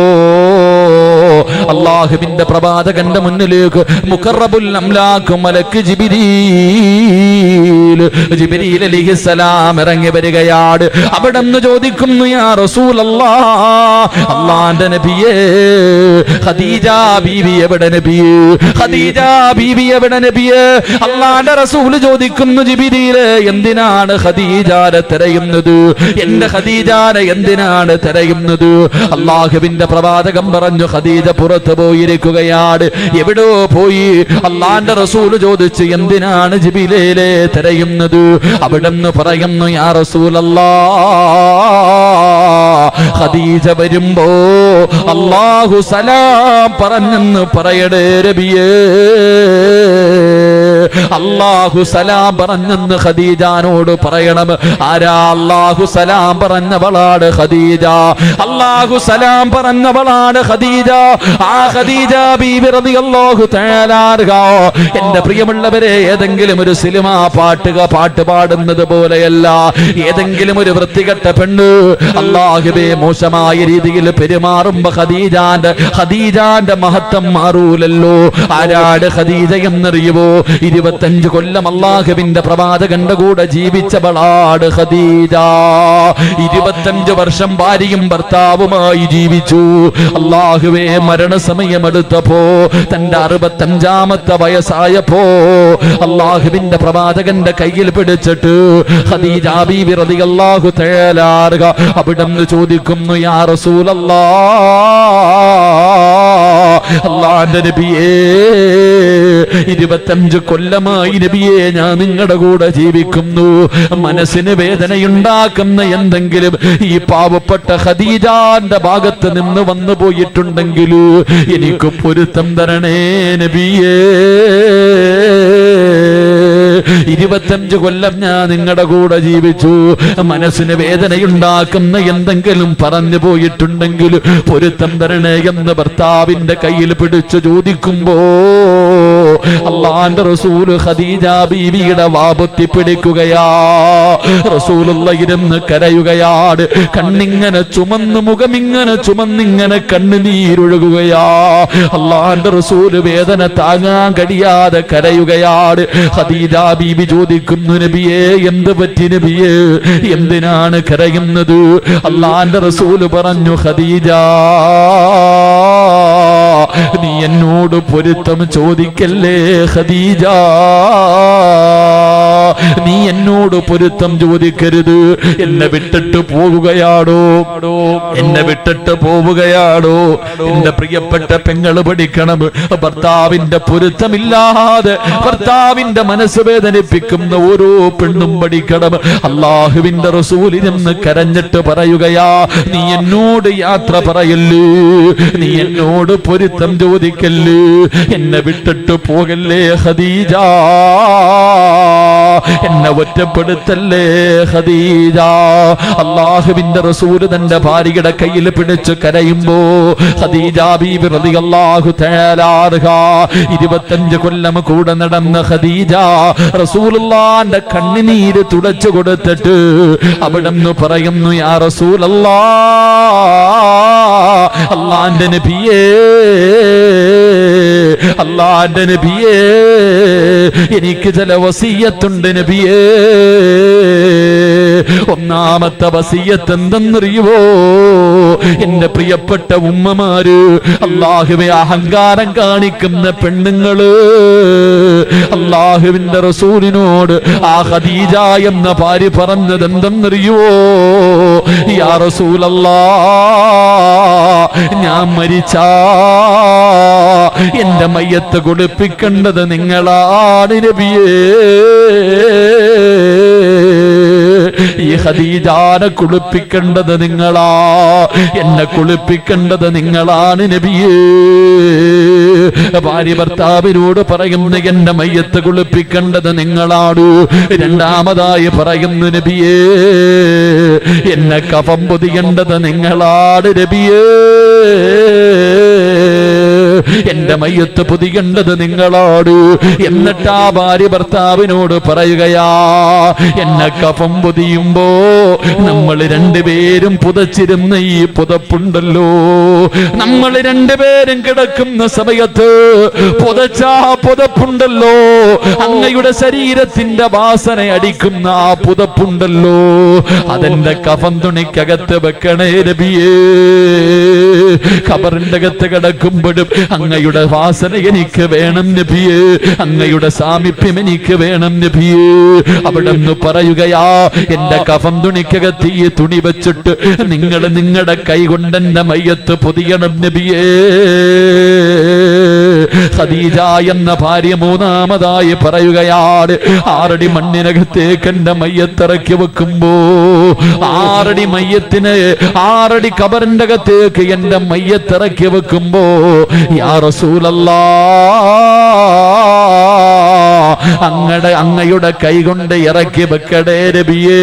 അല്ലാഹുവിന്റെ പ്രവാചകന്റെ മുന്നിലേക്ക് മുഖറബുൽ അംലാഖ് മലക്ക് ജിബ്രീൽ അലൈഹിസ്സലാം ഇറങ്ങി വരികയാണ്. അവിടെ നിന്ന് ചോദിക്കുന്നു, യാ റസൂലല്ലാഹ്, അല്ലാഹുവിന്റെ നബിയേ, ഖദീജ ബീവി എവിടെ നബിയേ? ഖദീജ ബീവി എവിടെ നബിയേ? അല്ലാഹുവിന്റെ റസൂൽ ചോദിക്കുന്നു, ജിബ്രീലേ, എന്തിനാണ് ഖദീജയെ തിരയുന്നത്? എന്റെ ഖദീജയെ എന്തിനാണ് തിരയുന്നത്? അല്ലാഹുവിന്റെ പ്രവാചകൻ പറഞ്ഞു, ഖദീജ പുറത്തു പോയിരിക്കുകയാണ്. എവിടോ പോയി? അല്ലാഹുവിന്റെ റസൂൽ ചോദിച്ചു, എന്തിനാണ് ജിബ്രീലേ തിരയുന്നത്? അവിടെന്ന് പറയുന്നു, യാ റസൂലല്ലാഹ്, ഖദീജ വരുമ്പോ അല്ലാഹു സലാം പറഞ്ഞെന്ന് പറയടേ നബിയേ. അല്ലാഹു സലാം പറഞ്ഞെന്ന് ഖദീജാനോട് പറയണം. ആരാ അല്ലാഹു സലാം പറഞ്ഞവളാണ് ഖദീജ. അല്ലാഹു സലാം പറഞ്ഞവളാണ് ഖദീജ. ആ ഖദീജ ബീവി റളിയല്ലാഹു തആല അൻഹാ, എന്റെ പ്രിയമുള്ളവരെ, ഏതെങ്കിലും ഒരു സിനിമ പാട്ട് പാടുന്നത് പോലെയല്ല. ഏതെങ്കിലും ഒരു വൃത്തികെട്ട പെണ്ണ് അല്ലാഹുവേ മോശമായ രീതിയിൽ പെരുമാറുമ്പോ ഖദീജാന്റെ മഹത്വം മാറൂലല്ലോ. ആരാട് ഖദീജ എന്നറിയുവോ? 25 കൊല്ലം അല്ലാഹുവിന്റെ പ്രവാചകന്റെ കൂടെ ജീവിച്ചവളാണ് ഖദീജ. 25 വർഷം ഭാര്യയും ഭർത്താവുമായി ജീവിച്ചു. അല്ലാഹുവേ, മരണസമയമെടുത്തപ്പോ, തന്റെ 65ാമത്തെ വയസ്സായപ്പോ അല്ലാഹുവിന്റെ പ്രവാചകന്റെ കയ്യിൽ പിടിച്ചിട്ട് ഖദീജ ബീവി റളിയല്ലാഹു തആല അൻഹ അവിടുന്ന് ചോദിക്കുന്നു, യാ റസൂലല്ലാഹ്, അല്ലാഹുവിന്റെ നബിയേ, 25 കൊല്ലമായി നബിയേ ഞാൻ നിങ്ങളുടെ കൂടെ ജീവിക്കുന്നു. മനസ്സിന് വേദനയുണ്ടാക്കുന്ന എന്തെങ്കിലും ഈ പാവപ്പെട്ട ഖദീജാന്റെ ഭാഗത്ത് നിന്ന് വന്നു പോയിട്ടുണ്ടെങ്കിൽ എനിക്ക് പൊരുത്തം തരണേ നബിയേ. 25 കൊല്ലം ഞാൻ നിങ്ങളുടെ കൂടെ ജീവിച്ചു. മനസ്സിന് വേദനയുണ്ടാക്കുന്ന എന്തെങ്കിലും പറഞ്ഞു പോയിട്ടുണ്ടെങ്കിൽ പൊരുത്തം തരണേ എന്ന് ഭർത്താവിന്റെ കയ്യിൽ പിടിച്ചു ചോദിക്കുമ്പോ അല്ലാഹുവിന്റെ റസൂല് ഖദീജ ബീവിയുടെ വാപത്തി പിടിക്കുകയാ. റസൂലുള്ള ഇരുന്ന് കരയുകയാണ്. കണ്ണിങ്ങനെ ചുമന്ന്, മുഖമിങ്ങനെ ചുമന്നിങ്ങനെ കണ്ണുനീരൊഴുകുകയാ. അല്ലാഹുവിന്റെ റസൂല് വേദന താങ്ങാൻ കഴിയാതെ കരയുകയാണ്. ഖദീജ ബീവി ചോദിക്കുന്നു, നബിയേ, എന്ത് പറ്റി നബിയേ? എന്തിനാണ് കരയുന്നത്? അല്ലാഹുവിന്റെ റസൂല് പറഞ്ഞു, ഖദീജ, നീ എന്നോട് പൊരുത്തം ചോദിക്കല്ലേ ഖദീജ. നീ എന്നോട് പൊരുത്തം ചോദിക്കരുത്. എന്നെ വിട്ടിട്ട് പോവുകയാണോ? എന്നെ വിട്ടിട്ട് പോവുകയാണോ? എന്റെ പ്രിയപ്പെട്ട പെങ്ങള് പഠിക്കണം, ഭർത്താവിന്റെ പൊരുത്തമില്ലാതെ ഭർത്താവിന്റെ മനസ്സ് വേദനിപ്പിക്കുന്ന ഓരോ പെണ്ണും പഠിക്കണം. അല്ലാഹുവിന്റെ റസൂലിനെന്ന് കരഞ്ഞിട്ട് പറയുകയാ, നീ എന്നോട് യാത്ര പറയല്ലേ, നീ എന്നോട് പൊരുത്തം ചോദിക്കല്ലേ, എന്നെ വിട്ടിട്ട് പോകല്ലേ ഖദീജ, എന്നെ ഒറ്റപ്പെടുത്തല്ലേ ഖദീജ. അല്ലാഹുവിന്റെ റസൂൽ തന്റെ ഭാര്യയുടെ കയ്യിൽ പിടിച്ച് കരയുമ്പോ ഖദീജ ബീവി റളിയല്ലാഹു തആല അൻഹാ 25 കൊല്ലം കൂടെ നടന്ന ഖദീജ റസൂലുള്ളാഹിന്റെ കണ്ണുനീര് തുടച്ചു കൊടുത്തിട്ട് അവിടുന്ന് പറയുന്നു, യാ റസൂലല്ലാഹ്, അല്ലാഹുവിന്റെ നബിയേ, അല്ലാഹുവിന്റെ നബിയേ, എനിക്ക് ചില വസിയത്തുണ്ട് നബിയേ. ഒന്നാമത്തെ വസിയത്ത് എന്തെന്നറിയുവോ എന്റെ പ്രിയപ്പെട്ട ഉമ്മമാര്, അല്ലാഹുവേ അഹങ്കാരം കാണിക്കുന്ന പെണ്ണുങ്ങള് അല്ലാഹുവിന്റെ റസൂലിനോട് ആ ഖദീജ എന്ന ഭാര്യ പറഞ്ഞത് എന്തെന്നറിയുവോ? യാ റസൂലല്ലാഹ്, ഞാൻ മരിച്ചാ എന്റെ മയ്യത്ത് കുളിപ്പിക്കേണ്ടത് നിങ്ങളാണ് നബിയേ. ഈ ഖദീജാനെ കുളിപ്പിക്കേണ്ടത് നിങ്ങളാ, എന്നെ കുളിപ്പിക്കേണ്ടത് നിങ്ങളാണ് നബിയേ. ഭാര്യ ഭർത്താവിനോട് പറയുന്നു എന്റെ മയ്യത്ത് കുളിപ്പിക്കേണ്ടത് നിങ്ങളാണ്. രണ്ടാമതായി പറയുന്നു നബിയേ, എന്നെ കഫം പൊതിയേണ്ടത് നിങ്ങളാണ് നബിയേ. എന്റെ മയ്യത്ത് പൊതിയേണ്ടത് നിങ്ങളാണ്. എന്നിട്ട് ആ ഭാര്യ ഭർത്താവിനോട് പറയുകയാ, എന്നെ കഫം പൊതിയുമ്പോ നമ്മൾ രണ്ടുപേരും പുതച്ചിരുന്ന ഈ പുതപ്പുണ്ടല്ലോ, നമ്മൾ രണ്ടുപേരും കിടക്കുന്ന സമയത്ത് പുതച്ച പുതപ്പുണ്ടല്ലോ, അങ്ങയുടെ ശരീരത്തിന്റെ വാസന അടിക്കുന്ന ആ പുതപ്പുണ്ടല്ലോ, അതെന്റെ കഫം തുണിക്കകത്ത് വെക്കണേ നബിയേ. ഖബറിന്റെ അകത്ത് കിടക്കുമ്പോഴും അങ്ങയുടെ വാസന എനിക്ക് വേണം നബിയേ, അങ്ങയുടെ സാമീപ്യം എനിക്ക് വേണം നബിയേ. അവിടെ നിന്ന് പറയുകയാ, എന്റെ കഫം തുണിക്കകത്ത് ഈ തുണി വെച്ചിട്ട് നിങ്ങൾ നിങ്ങളുടെ കൈ കൊണ്ട് എന്റെ മയ്യത്ത് പൊതിയണം നബിയേ. ഖദീജ എന്ന ഭാര്യ മൂന്നാമതായി പറയുകയാണ്, 6 അടി മണ്ണിനകത്തേക്ക് എന്റെ മയ്യത്തിറക്കി വെക്കുമ്പോ, 6 അടി മയ്യത്തിന് 6 അടി കബറിന്റെ അകത്തേക്ക് എന്റെ മയ്യത്തിറക്കി വെക്കുമ്പോ, യാ റസൂലല്ലാഹ്, അങ്ങയുടെ കൈ കൊണ്ട് ഇറക്കി വെക്കടേ നബിയേ.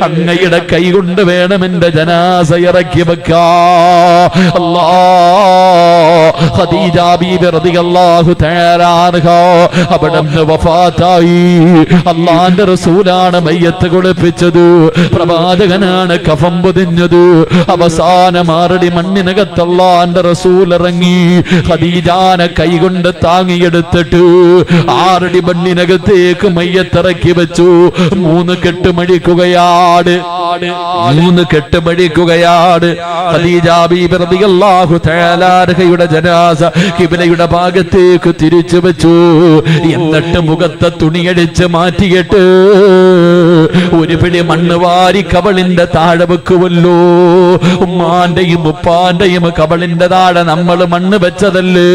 അങ്ങയുടെ കൈ കൊണ്ട് വേണം എന്റെ ജനാസ ഇറക്കി വെക്കാ. അല്ലാഹ്, ഖദീജ ബീബി റളിയല്ലാഹു തആല അൻഹാ അവിടുന്ന് വഫാത്തായി. അല്ലാഹുവിന്റെ റസൂലാണ് മയ്യത്ത് കുളിപ്പിച്ചത്, പ്രവാചകനാണ് കഫം പൊതിഞ്ഞത്. അവസാനം 6 അടി മണ്ണിനകത്ത് അല്ലാഹുവിന്റെ റസൂൽ ഇറങ്ങി ഖദീജാനെ കൈകൊണ്ട് താങ്ങിയെടുത്തിട്ട് 6 അടി മണ്ണിനകത്തേക്ക് മയ്യത്തിറക്കി വെച്ചു. 3 കെട്ട് മടിക്കുകയാണ്, 3 കെട്ട് മടിക്കുകയാണ്. ഖദീജ ബീബി റളിയല്ലാഹു തആല അൻഹയുടെ ജനാസ ഖിബ്ലയുടെ ഭാഗത്തേക്ക് തിരിച്ചു വെച്ചു. എന്നിട്ട് മുഖത്തെ തുണിയടിച്ച് മാറ്റിയിട്ട് ഒരു പിടി മണ്ണ് വാരി കബളിന്റെ താഴെ വെക്കുമല്ലോ. ഉമ്മാന്റെയും ഉപ്പാന്റെയും കബളിന്റെ താഴെ നമ്മൾ മണ്ണ് വെച്ചതല്ലേ.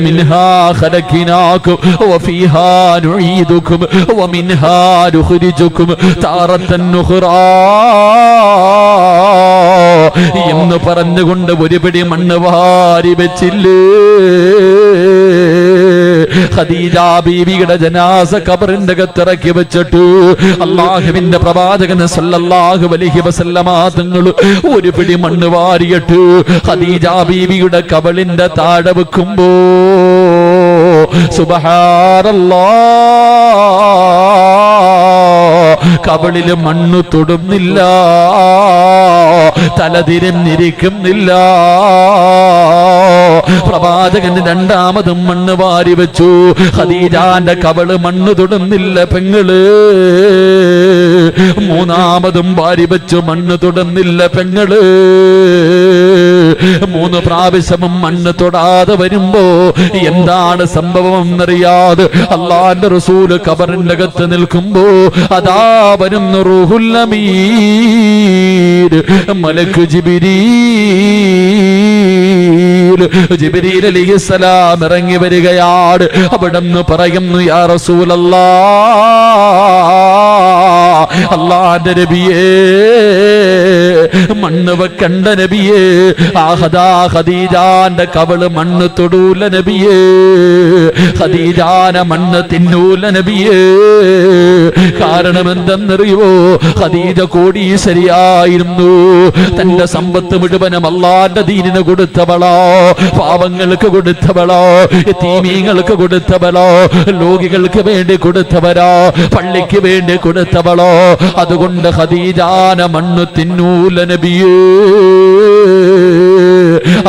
മിൻഹാ ഖലഖിനാകും വഫീഹാ നുഈദുകും വമിൻഹാ നുഖ്രിജുകും താറത്തൻ നുഖ്റാ എന്ന് പറഞ്ഞുകൊണ്ട് ഒരു പിടി മണ്ണ് വാരി വെച്ചില്ലേ. ഖദീജ ബീവിയുടെ ജനാസ ഖബറിന്റെ അകത്തിറക്കി വെച്ചിട്ട് അല്ലാഹുവിന്റെ പ്രവാചകൻ സല്ലല്ലാഹു അലൈഹി വസല്ലമ തങ്ങൾ ഒരു പിടി മണ്ണ് വാരിയിട്ട് ഖദീജ ബീവിയുടെ കബളിന്റെ താഴെ വെക്കുമ്പോ, സുബ്ഹാനല്ലാഹ്, കബളില് മണ്ണ് തൊടുന്നില്ല, തലതിരിഞ്ഞിരിക്കുന്നില്ല. പ്രവാചകൻ രണ്ടാമതും മണ്ണ് വാരി വെച്ചു. ഖദീജാന്റെ കബള് മണ്ണ് തൊടുന്നില്ല പെങ്ങള്. മൂന്നാമതും വാരി വെച്ചു, മണ്ണ് തൊടുന്നില്ല പെങ്ങള്. 3 പ്രാവശ്യവും മണ്ണ് തൊടാതെ വരുമ്പോ എന്താണ് സംഭവം എന്നറിയാതെ അല്ലാഹുവിന്റെ റസൂൽ ഖബറിന്റെ അകത്ത് നിൽക്കുമ്പോ അതാ വരുന്നു റൂഹുൽ അമീൻ, മലക്ക് ജിബ്രീൽ അലൈഹിസ്സലാം ഇറങ്ങി വരികയാണ്. അവിടുന്ന് പറയുന്നു, യാ റസൂലല്ലാഹ്, അല്ലാഹുവിന്റെ നബിയേ, മണ്ണ് വെക്കണ്ട നബിയേ. ഖദീജാന്റെ കബള് മണ്ണ് തൊടൂല നബിയേ, ഖദീജാനെ മണ്ണ് തിന്നൂല നബിയേ. കാരണം എന്തെന്നറിയുവോ? ഖദീജ കോടീശ്വരിയായിരുന്നു. തന്റെ സമ്പത്ത് മുഴുവനും അല്ലാഹുവിന്റെ ദീനിന് കൊടുത്തവളോ, പാവങ്ങൾക്ക് കൊടുത്തവളോ, യതീമീങ്ങൾക്ക് കൊടുത്തവളോ, ലോകികൾക്ക് വേണ്ടി കൊടുത്തവരോ, പള്ളിക്ക് വേണ്ടി കൊടുത്തവളോ. അതുകൊണ്ട് ഖദീജാനെ മണ്ണ് തിന്നൂല നബിയേ.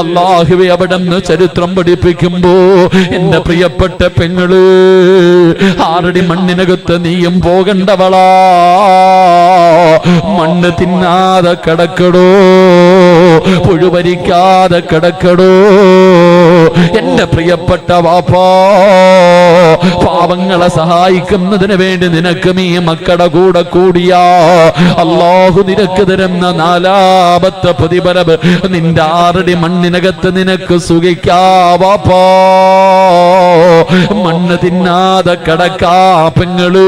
അല്ലാഹുവേ അവിടുന്ന് ചരിത്രം പഠിപ്പിക്കുമ്പോ എന്റെ പ്രിയപ്പെട്ട പെങ്ങള് 6 അടി മണ്ണിനകത്ത് നീയും പോകണ്ടവളാ, മണ്ണ് തിന്നാതെ കിടക്കടോ, പുഴുവരിക്കാതെ കിടക്കടോ എന്റെ പ്രിയപ്പെട്ട വാപ്പാ. പാവങ്ങളെ സഹായിക്കുന്നതിന് വേണ്ടി നിനക്ക് നീ മക്കളുടെ കൂടെ കൂടിയാ അല്ലാഹു നിനക്ക് തരുന്ന 4ാമത്തെ പ്രതിഫലം നിന്റെ 6 അടി മണ്ണിനകത്ത് നിനക്ക് സുഖിക്കാ വാപ്പാ. മണ്ണ് തിന്നാതെ കിടക്കാ പെങ്ങള്.